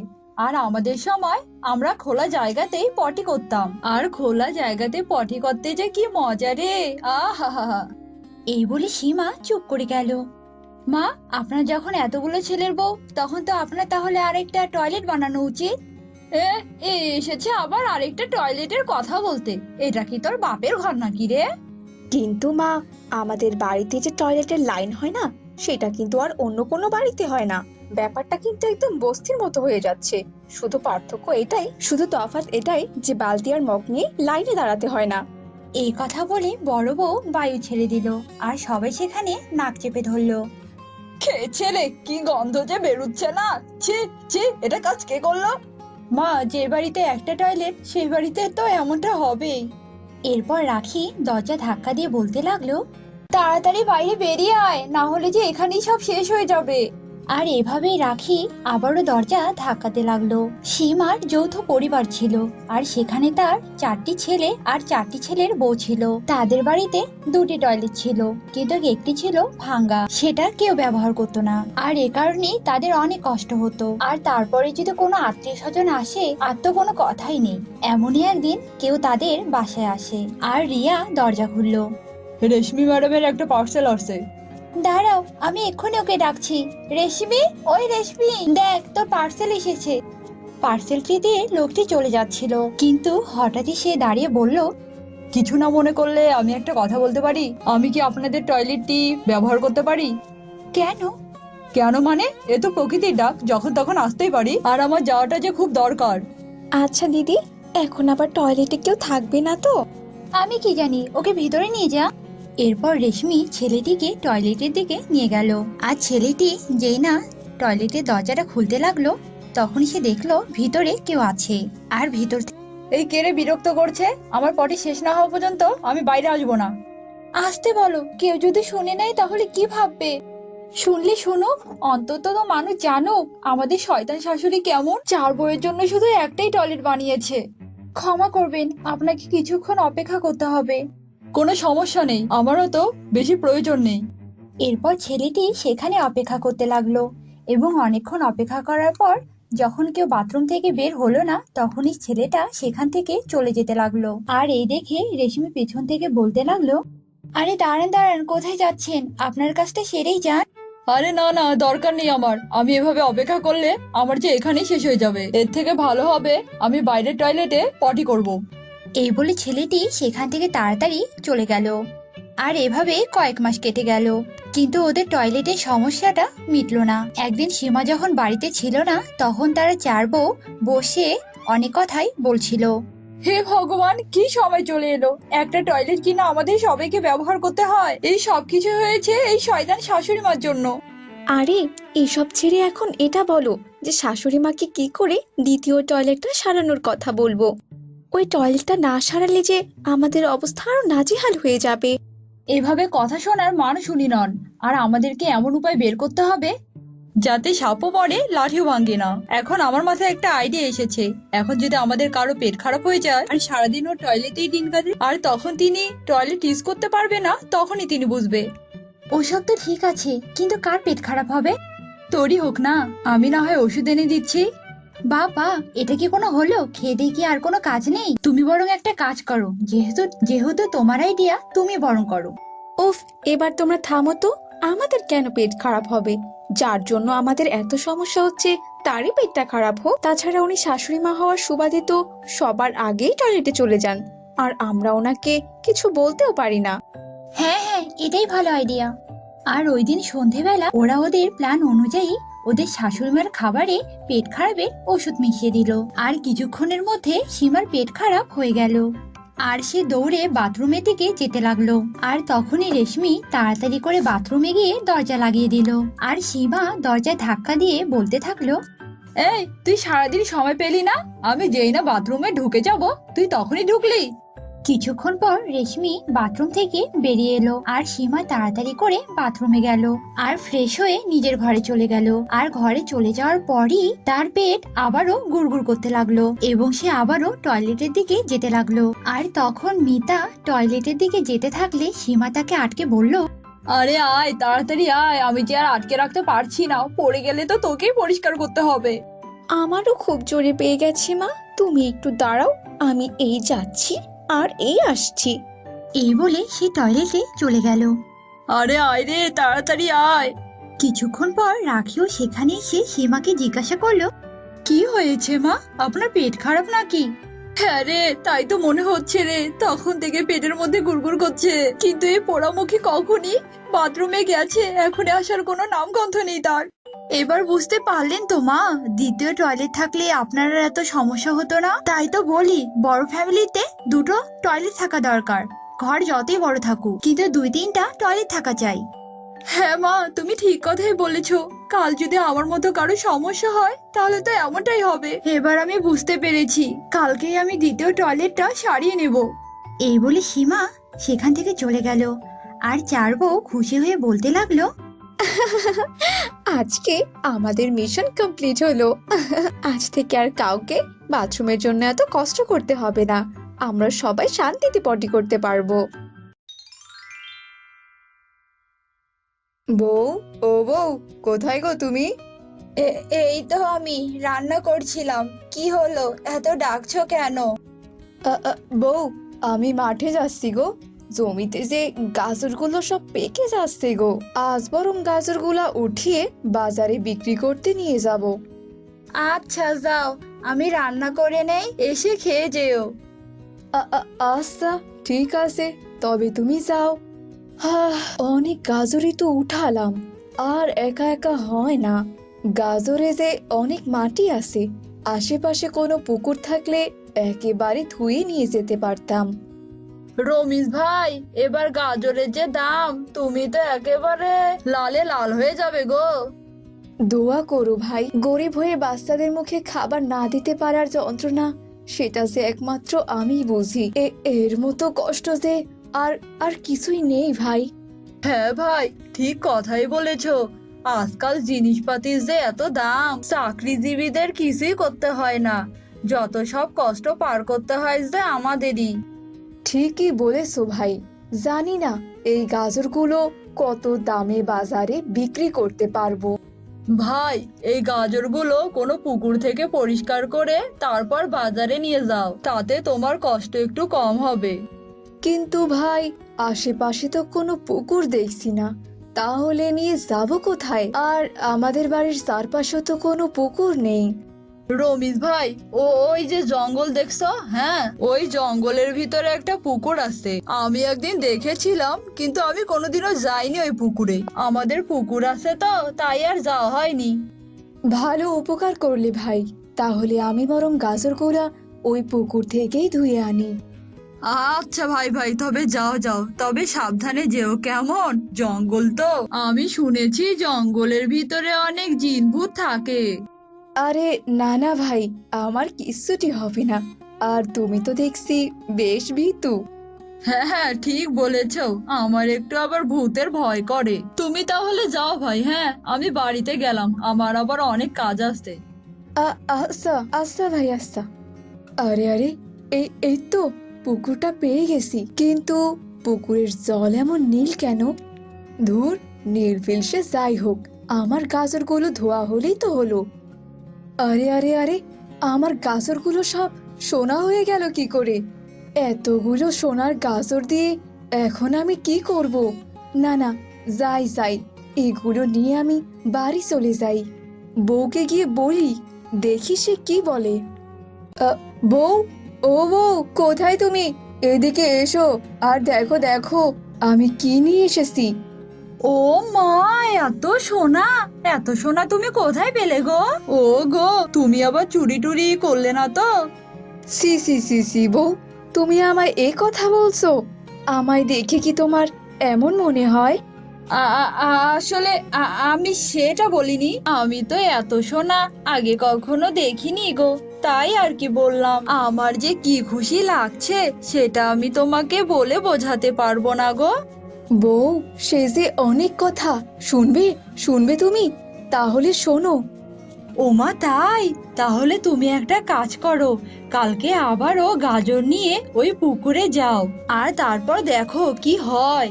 আর আমাদের সময় আমরা খোলা জায়গাতেই পটি করতাম। আর খোলা জায়গাতে পটি করতে যে কি মজা রে! আহা! এই বলে সীমা চুপ করে গেল। মা, আপনার যখন এতগুলো ছেলের বউ, তখন তো আপনার তাহলে আরেকটা টয়লেট বানানো উচিত। এসেছে আবার আরেকটা টয়লেটের কথা বলতে। এটা কি তোর বাপের ঘর নাকি রে? কিন্তু মা, আমাদের বাড়িতে যে টয়লেটের লাইন হয় না, সেটা কিন্তু আর অন্য কোনো বাড়িতে হয় না। ব্যাপারটা কিন্তু একদম বস্তির মতো হয়ে যাচ্ছে। শুধু পার্থক্য এটাই, শুধু তফাৎ এটাই যে বালতি আর মগ নিয়ে লাইনে দাঁড়াতে হয় না। এই কথা বলে বড় বউ বায়ু ছেড়ে দিল, আর সবাই সেখানে নাক চেপে ধরলো। খেয়েছে রে, কি গন্ধ যে বেরুচ্ছে না! ছি ছি, এটা কাজ কে করলো? মা, যে বাড়িতে একটা টয়লেট সেই বাড়িতে তো এমনটা হবেই। এরপর রাখি দরজা ধাক্কা দিয়ে বলতে লাগলো, তাড়াতাড়ি বাইরে বেরিয়ে আয়, না হলে যে এখানেই সব শেষ হয়ে যাবে। আর এভাবেই রাখি আবারও দরজা ধাক্কাতে লাগলো। সীমার যৌথ পরিবার ছিল, আর সেখানে তার 4টি ছেলে আর 4টি ছেলের বউ ছিল। তাদের বাড়িতে 2টি টয়লেট ছিল, কিন্তু একটি ছিল ভাঙ্গা, সেটা কেউ ব্যবহার করতো না। আর এ কারণেই তাদের অনেক কষ্ট হতো। আর তারপরে যদি কোনো আত্মীয় স্বজন আসে, আর তো কোনো কথাই নেই। এমনই একদিন কেউ তাদের বাসায় আসে, আর রিয়া দরজা খুললো। রেশমি ম্যাডামের একটা পার্সেল আসছে। দাঁড়াও, আমি এক্ষুনি ওকে ডাকছি। রেশমি, ওই রেশমি, দেখ তোর পার্সেল এসেছে। পার্সেলটি দিয়ে লোকটি চলে যাচ্ছিল, কিন্তু হঠাৎই সে দাঁড়িয়ে বলল, কিছু না মনে করলে আমি একটা কথা বলতে পারি? আমি কি আপনাদের টয়লেটটি ব্যবহার করতে পারি? কেন? কেন মানে, এ তো প্রকৃতির ডাক, যখন তখন আসতেই পারি, আর আমার যাওয়াটা যে খুব দরকার। আচ্ছা দিদি, এখন আবার টয়লেটে কেউ থাকবে না তো? আমি কি জানি, ওকে ভিতরে নিয়ে যা। এরপর রেশমি ছেলেটিকে টয়লেটের দিকে নিয়ে গেল, আর ছেলেটি যেই না টয়লেটের দরজাটা খুলতে লাগলো, তখনই সে দেখলো ভিতরে কেউ আছে। আর ভিতর এই কেড়ে বিরক্ত করছে, আমার পটি শেষ না হওয়া পর্যন্ত আমি বাইরে আসবো না। আসতে বলো, কেউ যদি শুনে নেয় তাহলে কি ভাববে? শুনলে শুনুক, অন্তত তো মানুষ জানুক আমাদের শয়তান শাশুড়ি কেমন। 4 বউয়ের জন্য শুধু একটাই টয়লেট বানিয়েছে। ক্ষমা করবেন, আপনাকে কিছুক্ষণ অপেক্ষা করতে হবে। কোনো সমস্যা নেই, আমারও তো বেশি প্রয়োজন নেই। এরপর ছেলেটি সেখানে অপেক্ষা করতে লাগলো এবং অনেকক্ষণ অপেক্ষা করার পর যখন কেউ বাথরুম থেকে বের হলো না, তখনই ছেলেটা সেখান থেকে চলে যেতে লাগলো। আর এই দেখে রেশমি পেছন থেকে বলতে লাগলো, আরে দাঁড়ান দাঁড়ান, কোথায় যাচ্ছেন? আপনার কাজটা সেরেই যান। আরে না না, দরকার নেই আমার। আমি এভাবে অপেক্ষা করলে আমার যে এখানেই শেষ হয়ে যাবে। এর থেকে ভালো হবে আমি বাইরের টয়লেটে পটি করব। এই বলে ছেলেটি সেখান থেকে তাড়াতাড়ি চলে গেল। আর এভাবে কয়েক মাস কেটে গেল, কিন্তু ওদের টয়লেটের সমস্যাটা মিটলো না। একদিন সীমা যখন বাড়িতে ছিল না, তখন তারা 4 বউ বসে অনেক কথাই বলছিল। হে ভগবান, কি সময় চলে এলো! একটা টয়লেট কিনা আমাদের সবাইকে ব্যবহার করতে হয়। এই সবকিছু হয়েছে এই শয়তান শাশুড়ি মার জন্য। আরে এসব ছেড়ে এখন এটা বলো যে শাশুড়ি মাকে কি করে দ্বিতীয় টয়লেটটা সারানোর কথা বলবো। ওই টয়লেটটা না সারালে যে আমাদের অবস্থা আরো নাজেহাল হয়ে যাবে। এভাবে কথা শোনার মানুষ উনি নন। আর আমাদেরকে এমন উপায় বের করতে হবে যাতে সাপও মরে লাঠিও ভাঙে না। এখন আমার মাথায় একটা আইডিয়া এসেছে। এখন যদি আমাদের কারো পেট খারাপ হয়ে যায় আর সারাদিন ও টয়লেটেই দিন কাটে, আর তখন তিনি টয়লেট ইউজ করতে পারবে না, তখনই তিনি বুঝবে। ওসব তো ঠিক আছে, কিন্তু কার পেট খারাপ হবে? তোরই হোক না, আমি না হয় ওষুধ এনে দিচ্ছি। বাবা, এটা কি কোনো হলো? খেয়ে দিয়ে কি আর কোনো কাজ নেই? তুমি বরং একটা কাজ করো, যেহেতু যেহেতু তোমার আইডিয়া, তুমি বরং করো। উফ, এবার তোমরা থামো তো। আমাদের কেন পেট খারাপ হবে? যার জন্য আমাদের এত সমস্যা হচ্ছে তারই পেটটা খারাপ হোক। তাছাড়া উনি শাশুড়ি মা হওয়ার সুবাদে তো সবার আগেই টয়লেটে চলে যান, আর আমরা ওনাকে কিছু বলতেও পারি না। হ্যাঁ হ্যাঁ, এটাই ভালো আইডিয়া। আর ওই দিন সন্ধেবেলা ওরা ওদের প্ল্যান অনুযায়ী ওদের শাশুড়িমার খাবারে পেট খারাপের ওষুধ মিশিয়ে দিল। আর কিছুক্ষণের মধ্যে সীমার পেট খারাপ হয়ে গেল। আর সে দৌড়ে বাথরুমের দিকে যেতে লাগলো। আর তখনই রেশমি তাড়াতাড়ি করে বাথরুমে গিয়ে দরজা লাগিয়ে দিল। আর সীমা দরজায় ধাক্কা দিয়ে বলতে থাকলো, এই তুই সারাদিন সময় পেলি না? আমি যেই না বাথরুমে ঢুকে যাব, তুই তখনই ঢুকলি। কিছুক্ষণ পর রেশমি বাথরুম থেকে বেরিয়ে এলো। আর সীমা তাড়াতাড়ি করে বাথরুমে গেল আর ফ্রেশ হয়ে নিজের ঘরে চলে গেল। আর ঘরে চলে যাওয়ার পরই তার পেট আবারও গুড়গুড় করতে লাগলো এবং সে আবারও টয়লেটের দিকে যেতে লাগলো। আর তখন মিতা টয়লেটের দিকে যেতে থাকলে সীমা তাকে আটকে বলল, আরে আয়, তাড়াতাড়ি আয়, আমি যে আর আটকে রাখতে পারছি না। পড়ে গেলে তো তোকেই পরিষ্কার করতে হবে। আমারও খুব জোরে পেয়ে গেছে মা, তুমি একটু দাঁড়াও, আমি এই যাচ্ছি আর এই আসছি। এই বলে সে টয়লেটে চলে গেল। আরে আয় রে, তাড়াতাড়ি আয়। কিছুক্ষণ পর রাখিও সেখানে এসে সীমাকে জিজ্ঞাসা করলো, কি হয়েছে মা, আপনার পেট খারাপ নাকি? হ্যাঁ রে, তাই তো মনে হচ্ছে রে। তখন থেকে পেটের মধ্যে গুড়গুড় করছে, কিন্তু এই পোড়ামুখী কখনই বাথরুমে গেছে, এখন আসার কোনো নামগন্ধ নেই তার। এবার বুঝতে পারলেন তো মা, দ্বিতীয় টয়লেট থাকলে আপনার আর এত সমস্যা হতো না। তাই তো বলি, বড় ফ্যামিলিতে দুটো টয়লেট থাকা দরকার। ঘর যতই বড় থাকুক, কিন্তু 2-3টা টয়লেট থাকা চাই। হ্যাঁ মা, তুমি ঠিক কথাই বলেছো। কাল যদি আমার মতো কারো সমস্যা হয় তাহলে তো এমনটাই হবে। এবার আমি বুঝতে পেরেছি, কালকেই আমি দ্বিতীয় টয়লেটটা সারিয়ে নেব। এই বলে সীমা সেখান থেকে চলে গেল। আর 4 বউ খুশি হয়ে বলতে লাগলো, আজকে আমাদের মিশন কমপ্লিট হলো। আজ থেকে আর কাউকে বাথরুমের জন্য এত কষ্ট করতে হবে না। আমরা সবাই শান্তিতে পটি করতে পারবো। বউ, ও বউ, কোথায় গো তুমি? এই তো আমি রান্না করছিলাম। কি হলো, এত ডাকছো কেন? বউ, আমি মাঠে যাচ্ছি গো। জমিতে যে গাজরগুলো সব পেকে যাচ্ছে গো, আজ বরং গাজরগুলা উঠিয়ে বাজারে বিক্রি করতে নিয়ে যাব। আচ্ছা যাও, আমি রান্না করে নেই, এসে খেয়ে যেও। আচ্ছা ঠিক আছে, তবে তুমি যাও। অনেক গাজরই তো উঠালাম, আর একা একা হয় না। গাজরে যে অনেক মাটি আছে, আশেপাশে কোনো পুকুর থাকলে একেবারে ধুয়ে নিয়ে যেতে পারতাম। রমিজ ভাই, এবার গাজরের যে দাম, তুমি তো একেবারে লালে লাল হয়ে যাবে গো। দোয়া করো ভাই, গরিব হয়ে বাচ্চাদের মুখে খাবার না দিতে পারার যন্ত্রণা সেটা যে একমাত্র আমি বুঝি। এর মতো কষ্ট যে আর আর কিছুই নেই ভাই। হ্যাঁ ভাই, ঠিক কথাই বলেছো। আজকাল জিনিসপাতির যে এত দাম, চাকরিজীবীদের কিছুই করতে হয় না, যত সব কষ্ট পার করতে হয় যে আমাদেরই। ঠিকই বলেছো ভাই। জানি না এই গাজরগুলো কত দামে বাজারে বিক্রি করতে পারবো। ভাই, এই গাজরগুলো কোনো পুকুর থেকে পরিষ্কার করে তারপর বাজারে নিয়ে যাও, তাতে তোমার কষ্ট একটু কম হবে। কিন্তু ভাই, আশেপাশে তো কোনো পুকুর দেখছি না, তাহলে নিয়ে যাবো কোথায়? আর আমাদের বাড়ির চারপাশে তো কোনো পুকুর নেই। রমিজ ভাই, ওই যে জঙ্গল দেখছো, হ্যাঁ ওই জঙ্গলের ভিতরে একটা পুকুর আছে। আমি একদিন দেখেছিলাম, কিন্তু আমি কোনোদিনও যাইনি ওই পুকুরে। আমাদের পুকুর আছে তো, তাই আর যাওয়া হয়নি। ভালো উপকার করলে ভাই, তাহলে আমি বরং গাজরগুলা ওই পুকুর থেকেই ধুয়ে আনি। আচ্ছা ভাই ভাই, তবে যাও যাও, তবে সাবধানে যেও কেমন, জঙ্গল তো। আমি শুনেছি জঙ্গলের ভিতরে অনেক জিন ভূত থাকে। আরে না না ভাই, আমার কিচ্ছুটি হবে না। আর তুমি তো দেখছি বেশ ভীতু। হ্যাঁ হ্যাঁ, ঠিক বলেছো। আমার একটু আবার ভূতের ভয় করে। তুমি তাহলে যাও ভাই, হ্যাঁ আমি বাড়িতে গেলাম, আমার আবার অনেক কাজ আছে। আচ্ছা আচ্ছা ভাই, আচ্ছা। আরে আরে, এই তো পুকুরটা পেয়ে গেছি, কিন্তু পুকুরের জল এমন নীল কেন? ধুর, নীলফিল সে যাই হোক, আমার গাজরগুলো ধোয়া হলেই তো হলো। আরে আরে আরে, আমার গাজরগুলো সব সোনা হয়ে গেল কি করে? এতগুলো সোনার গাজর দিয়ে এখন আমি কি করব? না না, যাই যাই, এগুলো নিয়ে আমি বাড়ি চলে যাই। বউকে গিয়ে বলি, দেখি সে কি বলে। বউ, ও বউ, কোথায় তুমি? এদিকে এসো আর দেখো দেখো আমি কি নিয়ে এসেছি। ও মা, এত সোনা! এত সোনা তুমি কোথায় পেলে গো? ও গো, তুমি আবার চুরি টুরি করলে না তো? সি সি সি সি বউ, তুমি আমায় এ কথা বলছো? আমায় দেখে কি তোমার এমন মনে হয়? আসলে আমি সেটা বলিনি। আমি তো এত সোনা আগে কখনো দেখিনি গো, তাই আর কি বললাম। আমার যে কি খুশি লাগছে সেটা আমি তোমাকে বলে বোঝাতে পারবো না গো। বউ, সে যে অনেক কথা, শুনবে শুনবে তুমি? তাহলে শোনো। ওমা তাই? তাহলে তুমি একটা কাজ করো, কালকে আবারও গাজর নিয়ে ওই পুকুরে যাও, আর তারপর দেখো কি হয়।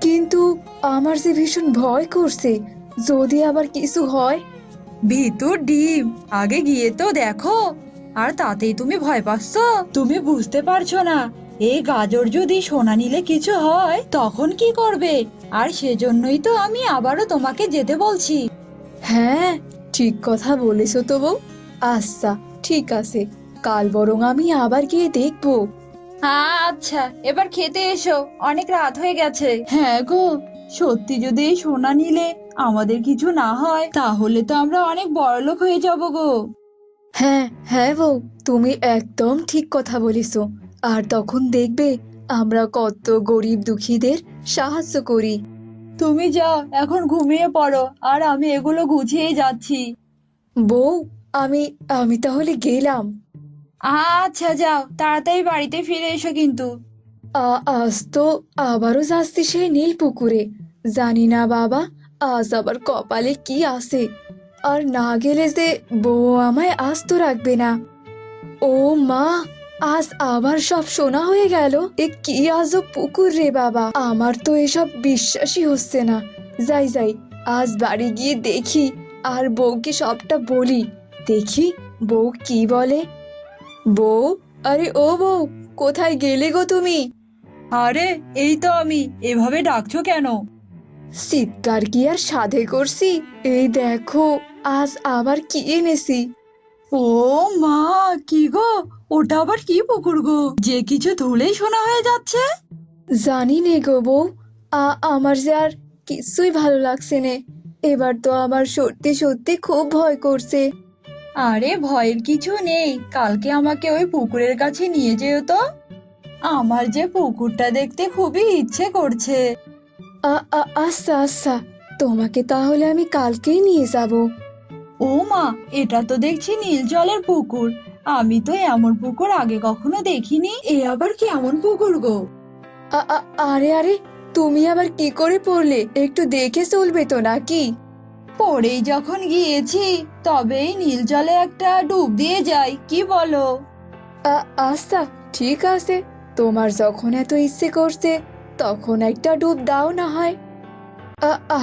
কিন্তু আমার যে ভীষণ ভয় করছে, যদি আবার কিছু হয়। ভিতর ডিম, আগে গিয়ে তো দেখো। আর তাতেই তুমি ভয় পাচ্ছ? তুমি বুঝতে পারছো না, এই গাজর যদি সোনা নিলে কিছু হয় তখন কি করবে? আর সেজন্যই তো আমি আবারও তোমাকে যেতে বলছি। হ্যাঁ, ঠিক কথা বলেছো তো বউ। আচ্ছা, ঠিক আছে, কাল বরং আমি আবার গিয়ে দেখবো। আচ্ছা, এবার খেতে এসো, অনেক রাত হয়ে গেছে। হ্যাঁ গো, সত্যি যদি এই সোনা নিলে আমাদের কিছু না হয়, তাহলে তো আমরা অনেক বড়লোক হয়ে যাব গো। হ্যাঁ হ্যাঁ বউ, তুমি একদম ঠিক কথা বলেছো। আর তখন দেখবে আমরা কত গরিব দুঃখীদের সাহায্য করি। তুমি যাও, এখন ঘুমিয়ে পড়ো, আর আমি এগুলো গুছিয়ে যাচ্ছি। বউ, আমি আমি তাহলে গেলাম। আচ্ছা যাও, তাড়াতাড়ি বাড়িতে ফিরে এসো কিন্তু। আজ তো আবারও যাচ্ছি সেই নীল পুকুরে। জানি না বাবা, আজ আবার কপালে কি আছে। আর না গেলে যে বউ আমায় আস্ত রাখবে না। ও মা, আজ আবার সব সোনা হয়ে গেল। এ কি আজব পুকুর রে বাবা, আমার তো এসব বিশ্বাসই হচ্ছে না। যাই যাই, আজ বাড়ি গিয়ে দেখি আর বউকে সবটা বলি। দেখি বউ কি বলে। বউ, আরে ও বউ, কোথায় গেলে গো তুমি? আরে এই তো আমি, এভাবে ডাকছো কেন? চিৎকার কি আর সাধে করছি? এই দেখো, আজ আবার কি এনেছি। ও মা, কি গো? ওটা আবার কি পুকুর গো, যে কিছু ধুলেই সোনা হয়ে যাচ্ছে? জানি নে গো বউ, আমার যে আর কিছুই ভালো লাগছে নে। এবার তো আমার সত্যি সত্যি খুব ভয় করছে। আরে ভয়ের কিছু নেই, কালকে আমাকে ওই পুকুরের কাছে নিয়ে যেও তো। আমার যে পুকুরটা দেখতে খুবই ইচ্ছে করছে। আচ্ছা আচ্ছা, তোমাকে তাহলে আমি কালকেই নিয়ে যাব। ও মা, এটা তো দেখছি নীল জলের পুকুর। আমি তো এমন পুকুর আগে কখনো দেখিনি, এ আবার কেমন পুকুর গো? আরে আরে, তুমি আবার কি করে পড়লে? একটু দেখে চলবে তো নাকি? পড়েই যখন গিয়েছি তবেই নীল জলে একটা ডুব দিয়ে যাই, কি বলো? আচ্ছা, ঠিক আছে, তোমার যখন এত ইচ্ছে করছে তখন একটা ডুব দাও না হয়।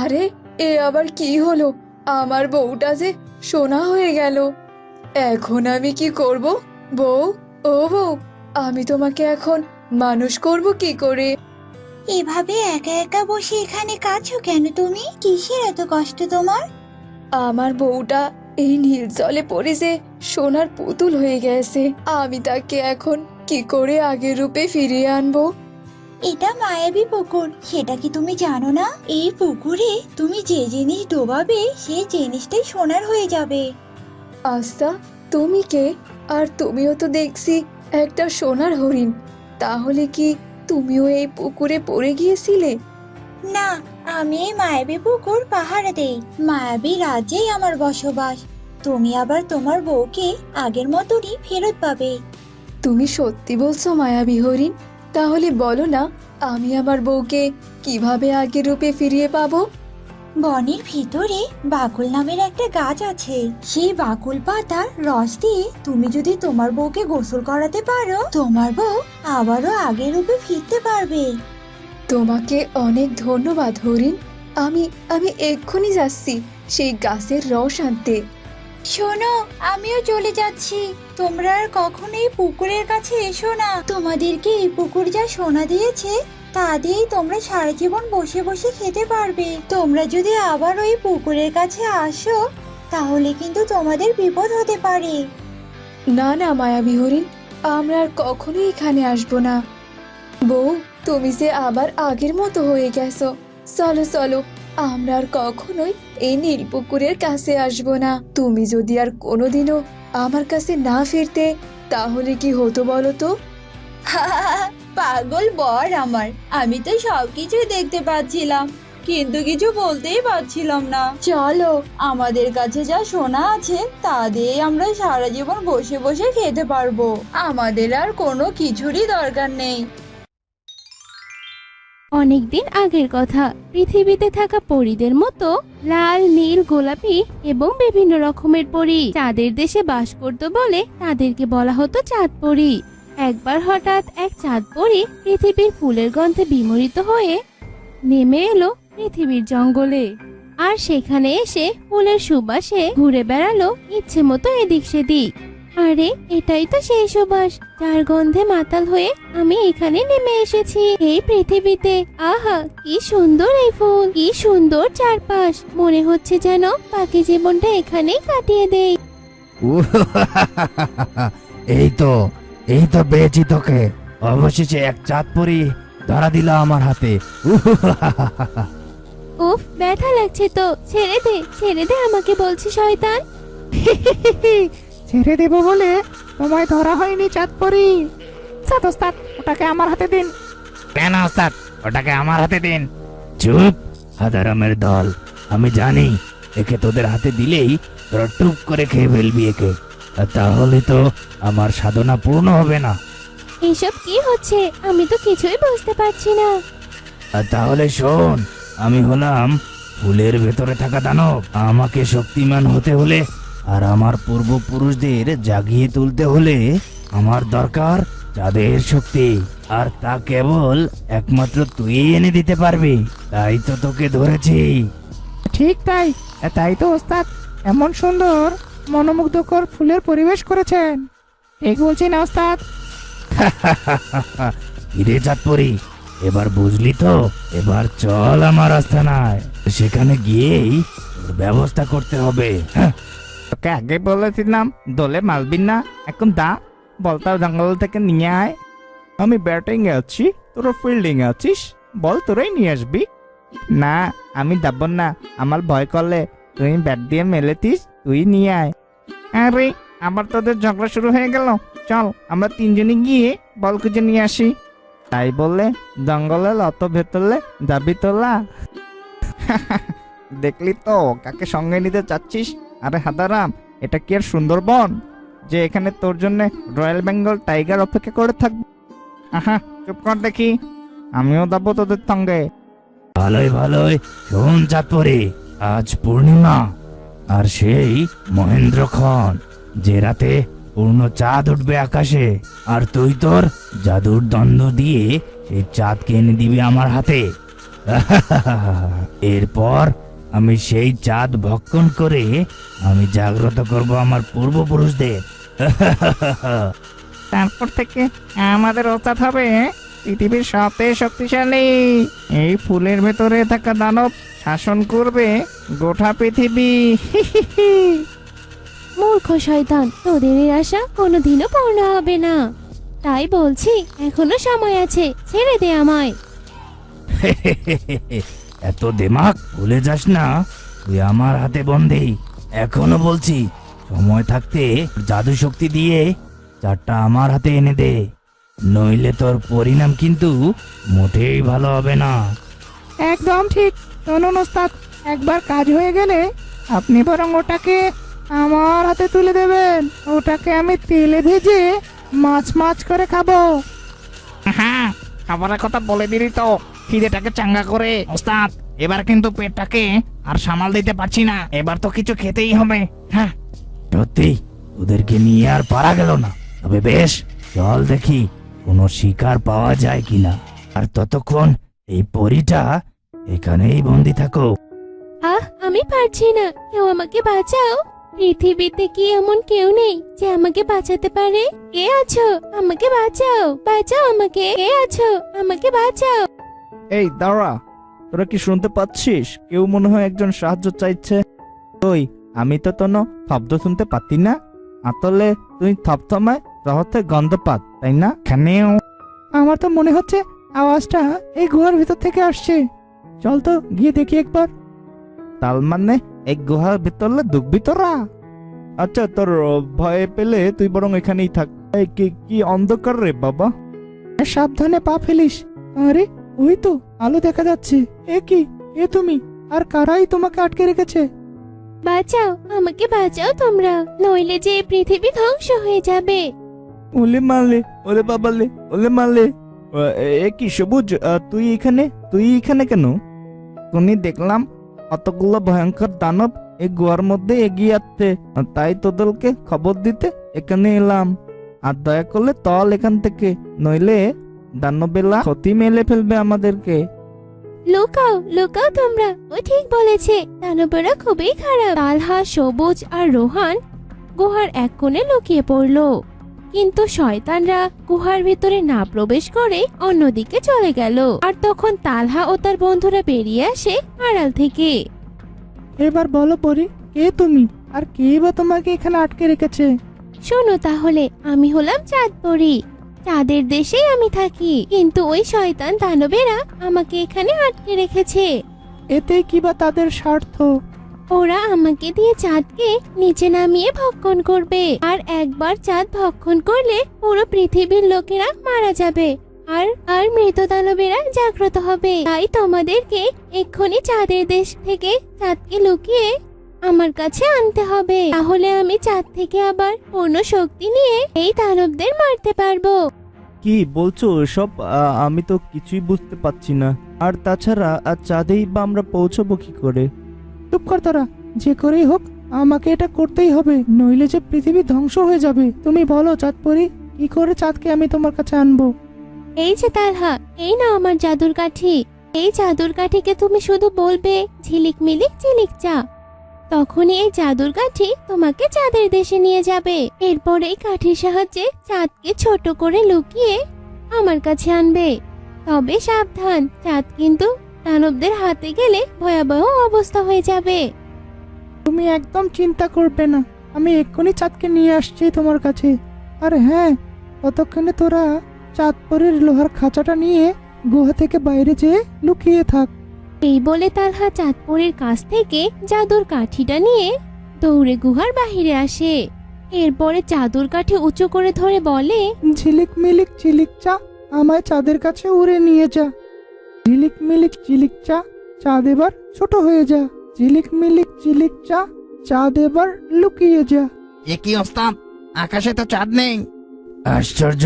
আরে, এ আবার কি হলো? আমার বউটা যে সোনা হয়ে গেল। এখন আমি কি করব? বউ, ও বউ, আমি তোমাকে এখন মানুষ করব কি করে? এভাবে একা একা বসে এখানে কাঁদছো কেন তুমি? কিসের এত কষ্ট তোমার? আমার বউটা এই নীল জলে পড়ে যে সোনার পুতুল হয়ে গেছে। আমি তাকে এখন কি করে আগের রূপে ফিরিয়ে আনবো? এটা মায়াবী পুকুর, সেটা কি তুমি জানো না? এই পুকুরে তুমি যে জিনিস ডোবাবে সেই জিনিসটাই সোনার হয়ে যাবে। আচ্ছা, তুমি কে? আর তুমিও তো দেখছি একটা সোনার হরিণ। তাহলে কি তুমিও এই পুকুরে পড়ে গিয়েছিলে? না, আমি এই মায়াবী পুকুর পাহারা দেই। মায়াবী রাজ্যেই আমার বসবাস। তুমি আবার তোমার বউকে আগের মতনই ফেরত পাবে। তুমি সত্যি বলছো মায়াবী হরিণ? তাহলে বলো না, আমি আমার বউকে কিভাবে আগের রূপে ফিরিয়ে পাবো? বনের ভিতরে বাকুল নামের একটা গাছ আছে। সেই বাকুল পাতার রস দিয়ে তুমি যদি তোমার বউকে গোসল করাতে পারো, তোমার বউ আবারও আগের রূপে ফিরতে পারবে। তোমাকে অনেক ধন্যবাদ হরিণ। আমি আমি এক্ষুনি যাচ্ছি সেই গাছের রস আনতে। শোনো, আমিও চলে যাচ্ছি। তোমরা আর কখনোই পুকুরের কাছে এসো না। তোমাদেরকে এই পুকুর যা সোনা দিয়েছে তা দিয়েই তোমরা সারা জীবন বসে বসে খেতে পারবে। তোমরা যদি আবার ওই পুকুরের কাছে আসো তাহলে কিন্তু তোমাদের বিপদ হতে পারে। না না মায়াবী হরিণ, আমরা আর কখনোই এখানে আসবো না। বউ, তুমি যে আবার আগের মতো হয়ে গেছো। চলো চলো, আমরা আর কখনোই এই নীল পুকুরের কাছে আসবো না। তুমি যদি আর কোনোদিনও আমার কাছে না ফিরতে তাহলে কি হতো বলো তো? পাগল বর আমার, আমি তো সবকিছু দেখতে পাচ্ছিলাম কিন্তু কিছু বলতেই পারছিলাম না। চলো, আমাদের কাছে যা সোনা আছে তা দিয়ে আমরা সারা জীবন বসে বসে খেতে পারবো। আমাদের আর কোনো কিছুরই দরকার নেই। অনেকদিন আগের কথা, পৃথিবীতে থাকা পরীদের মতো লাল, নীল, গোলাপি এবং বিভিন্ন রকমের পরী চাঁদের দেশে বাস করত বলে তাদেরকে বলা হতো চাঁদ পরী। একবার হঠাৎ এক চাঁদ পরী পৃথিবীর ফুলের গন্ধে বিমোহিত হয়ে নেমে এলো পৃথিবীর জঙ্গলে। আর সেখানে এসে ফুলের সুবাসে ঘুরে বেড়ালো ইচ্ছে মতো এদিক সেদিক। আরে, এটাই তো সেই সুবাস যার গন্ধে মাতাল হয়ে আমি এখানে নেমে এসেছি এই পৃথিবীতে। আহা, কি সুন্দর এই ফুল, কি সুন্দর চারপাশ। মনে হচ্ছে যেন বাকি জীবনটা এখানেই কাটিয়ে দেই। এই তো পেয়েছি তোকে। অবশেষে এক চাঁদ পরি ধরা দিল আমার হাতে। উফ, ব্যথা লাগছে তো। ছেড়ে দে আমাকে, বলছি শয়তান। ছেড়ে দেব বলে তোমায় ধরা হয়নি চাঁদ পরি। ওস্তাদ, ওটাকে আমার হাতে দিন। কেন ওস্তাদ, ওটাকে আমার হাতে দিন। চুপ, হাদারামের দল। আমি জানি একে তোদের হাতে দিলেই তোরা টুপ করে খেয়ে ফেলবি একে। আর তাহলে তো আমার সাধনা পূর্ণ হবে না। এসব কি হচ্ছে? আমি তো কিছুই বুঝতে পারছি না। আর তাহলে শোন, আমি হলাম ফুলের ভেতরে থাকা দানব। আমাকে শক্তিমান হতে হলে আর আমার পূর্বপুরুষদের জাগিয়ে তুলতে হলে আমার দরকার চাঁদের শক্তি। আর তা কেবল একমাত্র তুই এনে দিতে পারবি। তাই তো তোকে ধরেছি। ঠিক তাই, তাই তো ওস্তাদ এমন সুন্দর মনোমুগ্ধকর ফুলের পরিবেশ করেছেন। ঠিক বলছি না ওস্তাদ? হিরে চাঁদপরি, এবার বুঝলি তো? এবার চল আমার আস্তানায়, সেখানে গিয়েই তোর ব্যবস্থা করতে হবে। তোকে আগে বলেছিলাম দলে মালবি না, এখন দা বলটা জঙ্গল থেকে নিয়ে আয়। আমি ব্যাটিং এ আছি, তোরা ফিল্ডিং এ আছিস, বল তোরাই নিয়ে আসবি। না, আমি যাব না। আমার ভয় করলে তুই ব্যাট দিয়ে মেলেতিস, তুই নিয়ে আয়। আরে, আবার তোদের ঝগড়া শুরু হয়ে গেল। চল, আমরা তিনজনে গিয়ে বল খুঁজে নিয়ে আসি। তাই বললে জঙ্গলে অত ভেতরলে যাবি তোলা? দেখলি তো কাকে সঙ্গে নিতে চাচ্ছিস? আরে হাদারাম, এটা কি আর সুন্দরবন যে এখানে তোর জন্য রয়্যাল বেঙ্গল টাইগার অপেক্ষা করে থাকবে? আহা, চুপ কর দেখি। আমিও যাবো তোদের সঙ্গে। ভালোই ভালোই শোন চাঁদপুরি, আজ পূর্ণিমা আর সেই মহেন্দ্রক্ষণ যে রাতে পূর্ণ চাঁদ উঠবে আকাশে, আর তুই তোর জাদুর দণ্ড দিয়ে সেই চাঁদকে এনে দিবি আমার হাতে। এরপর আমি সেই চাঁদ ভক্ষণ করে আমি জাগ্রত করব আমার পূর্বপুরুষদের। তারপর থেকে আমাদের ওস্তাদ হবে পৃথিবীর সবচেয়ে শক্তিশালী। এই ফুলের ভেতরে থাকা দানব শাসন করবে গোটা পৃথিবী। মূর্খ শয়তান, তোদের এই আশা কোনোদিনও পূর্ণ হবে না। তাই বলছি, এখনো সময় আছে, ছেড়ে দে আমায়। এত দেমাক ভুলে যাস না, তুই আমার হাতে বন্দি। এখনো বলছি, সময় থাকতে জাদু শক্তি দিয়ে চারটা আমার হাতে এনে দে, নইলে তোর পরিণাম কিন্তু মোটেই ভালো হবে না। একদম ঠিক। শুনুন ওস্তাদ, একবার কাজ হয়ে গেলে আপনি বরং ওটাকে আমার হাতে তুলে দেবেন। ওটাকে আমি তেলে ভেজে মাছ মাছ করে খাবো। হ্যাঁ, খাবারের কথা বলে দিলি তো খিদেটাকে চাঙ্গা করে। ওস্তাদ, এবার কিন্তু পেটটাকে আর সামাল দিতে পারছি না, এবার তো কিছু খেতেই হবে। হ্যাঁ সত্যি ওদেরকে নিয়ে আর পারা গেল না। তবে বেশ, চল দেখি কোনো শিকার পাওয়া যায় কিনা। আর ততক্ষণ এই পরীটা এখানেই বন্দি থাকো। আমি পারছি না, কেউ আমাকে বাঁচাও। পৃথিবীতে কি এমন কেউ নেই যে আমাকে বাঁচাতে পারে? কে আছো? আমাকে বাঁচাও, বাঁচাও আমাকে। কে আছো? আমাকে বাঁচাও। এই দাঁড়া, তোরা কি শুনতে পাচ্ছিস? কেউ মনে হয় একজন সাহায্য চাইছে। ওই, আমি তো কোনো শব্দ শুনতে পাচ্ছি না। আসলে তুই থপথমায় রহস্যের গন্ধ পাত, তাই না? এখানেও আমার তো মনে হচ্ছে আওয়াজটা এই গুহার ভিতর থেকে আসছে। চল তো গিয়ে দেখি একবার। তার মানে এই গুহার ভিতরে ঢুকবি তোরা? আচ্ছা, তোর ভয় পেলে তুই বরং এখানেই থাক। এই কি অন্ধকার রে বাবা, সাবধানে পা ফেলিস। আরে ওই তো আলো দেখা যাচ্ছে। এ কি, এ তুমি? আর কারাই তোমাকে আটকে রেখেছে? বাঁচাও, আমাকে বাঁচাও তোমরা, নইলে যে এই পৃথিবী ধ্বংস হয়ে যাবে। ওলে মারলে, ওলে বাবালে, ওলে মারলে। এ কি সবুজ, তুই এখানে কেন? তুমি দেখলাম কতগুলো ভয়ঙ্কর দানব এই গুহার মধ্যে এগিয়ে আসছে, তাই তোদেরকে খবর দিতে এখানে এলাম। আর দয়া করলে তল এখান থেকে, নইলে দানবেলা ক্ষতি মেলে ফেলবে আমাদেরকে। লুকাও, লুকাও তোমরা। ও ঠিক বলেছে, দানবেরা খুবই খারাপ। তালহা, সবুজ আর রোহান গুহার এক কোণে লুকিয়ে পড়লো, কিন্তু শয়তানরা গুহার ভিতরে না প্রবেশ করে অন্যদিকে চলে গেল। আর তখন তালহা ও তার বন্ধুরা বেরিয়ে আসে আড়াল থেকে। এবার বলো পরি, কে তুমি? আর কে বা তোমাকে এখানে আটকে রেখেছে? শোনো তাহলে, আমি হলাম চাঁদপরি। চাঁদের দেশেই আমি থাকি, কিন্তু ওই শয়তান দানবেরা আমাকে এখানে আটকে রেখেছে। এতে কি বা তাদের স্বার্থ? ওরা আমাকে দিয়ে চাঁদকে নিচে নামিয়ে ভক্ষণ করবে, আর একবার চাঁদ ভক্ষণ করলে পুরো পৃথিবীর লোকেরা মারা যাবে, আর আর মৃত দানবেরা জাগ্রত হবে। তাই তোমাদেরকে এক্ষুনি চাঁদের দেশ থেকে চাঁদকে লুকিয়ে আমার কাছে আনতে হবে, তাহলে আমি চাঁদ থেকে আবার পূর্ণ শক্তি নিয়ে এই দানবদের মারতে পারবো। কি বলছো এসব? আমি তো কিছুই বুঝতে পারছি না। আর তাছাড়া চাঁদেই বা আমরা পৌঁছবো কি করে? চুপ কর তোরা, যে করেই হোক আমাকে এটা করতেই হবে, নইলে যে পৃথিবী ধ্বংস হয়ে যাবে। তুমি বলো চাঁদপরি, কি করে চাঁদকে আমি তোমার কাছে আনবো? এই যে তালহা, এই নাও আমার জাদুর কাঠি। এই জাদুর কাঠিকে তুমি শুধু বলবে ঝিলিক মিলিক ঝিলিক চা, তখনই এই জাদুর কাঠি তোমাকে চাঁদের দেশে নিয়ে যাবে। এরপর এই কাঠির সাহায্যে চাঁদকে ছোট করে লুকিয়ে আমার কাছে আনবে। তবে সাবধান, চাঁদ কিন্তু দানবদের হাতে গেলে ভয়াবহ অবস্থা হয়ে যাবে। তুমি একদম চিন্তা করবে না, আমি এক্ষুনি চাঁদকে নিয়ে আসছি তোমার কাছে। আর হ্যাঁ, ততক্ষণে তোরা চাঁদপরির লোহার খাঁচাটা নিয়ে গুহা থেকে বাইরে যেয়ে লুকিয়ে থাক। এই বলে তালহা চাঁদপুরের কাছ থেকে জাদুর কাঠিটা নিয়ে দৌড়ে গুহার বাহিরে আসে। এরপরে জাদুর কাঠি উঁচু করে ধরে বলে, ঝিলিক মিলিক ঝিলিক চা, আমায় চাঁদের কাছে উড়ে নিয়ে যা। ঝিলিক মিলিক ঝিলিক চা, চাঁদ এবার ছোট হয়ে যা। ঝিলিক মিলিক ঝিলিক চা, চাঁদ এবার লুকিয়ে যা। এ কি ওস্তাদ, আকাশে তো চাঁদ নেই। আশ্চর্য,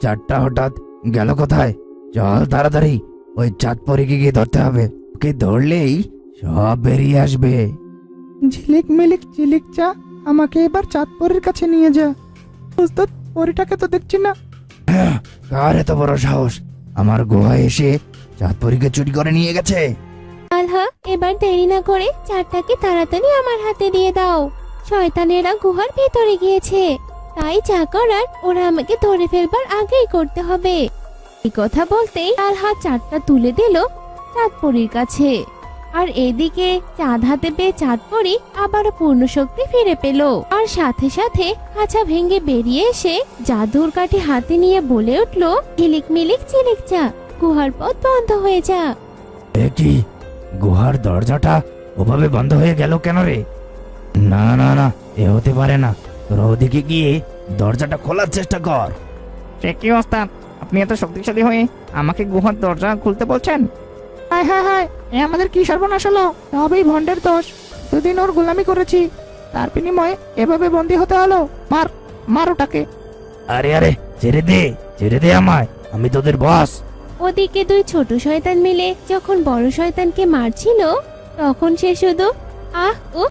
চাঁদটা হঠাৎ গেল কোথায়? চল তাড়াতাড়ি, ওই চাঁদ পরীকে গিয়ে ধরতে হবে। ওকে ধরলেই সব বেরিয়ে আসবে। ঝিলিক মিলিক ঝিলিক চা, আমাকে এবার চাঁদপুরের কাছে নিয়ে যা। ওস্তাদ, পরীটাকে তো দেখছি না। কার এত বড় সাহস আমার গুহায় এসে চাঁদ পরীকে চুরি করে নিয়ে গেছে? আলহা, এবার দেরি না করে চারটাকে তাড়াতাড়ি আমার হাতে দিয়ে দাও। শয়তানেরা গুহার ভেতরে গিয়েছে, তাই যা করার ওরা আমাকে ধরে ফেলবার আগেই করতে হবে। এই কথা বলতেই আলহা চাঁদটা তুলে দিল চাঁদপরীর কাছে। আর এদিকে চাঁদ হাতে পেয়ে চাঁদপরী আবারও পূর্ণ শক্তি ফিরে পেল, আর সাথে সাথে খাঁচা ভেঙে বেরিয়ে এসে জাদুর কাঠি হাতে নিয়ে বলে উঠল, ঝিলিক মিলিক ঝিলিক চা, গুহার পথ বন্ধ হয়ে যা। এ কি, গুহার দরজাটা ওভাবে বন্ধ হয়ে গেল কেন রে? না না না, এ হতে পারে না। তোরা ওদিকে গিয়ে দরজাটা খোলার চেষ্টা কর। সে কি ওস্তাদ, আপনি এত শক্তিশালী হয়ে আমাকে গুহার দরজা খুলতে বলছেন? হায় হায় হায়, এ আমাদের কি সর্বনাশ হলো! সবই ভন্ডের দোষ। দুদিন ওর গোলামি করেছি, তার বিনিময়ে এভাবে বন্দী হতে হলো। মার, মার ওটাকে। আরে আরে, ছেড়ে দে আমায়, আমি তোদের বস। ওদিকে দুই ছোট শয়তান মিলে যখন বড় শয়তানকে মারছিল, তখন সে শুধু আহ ও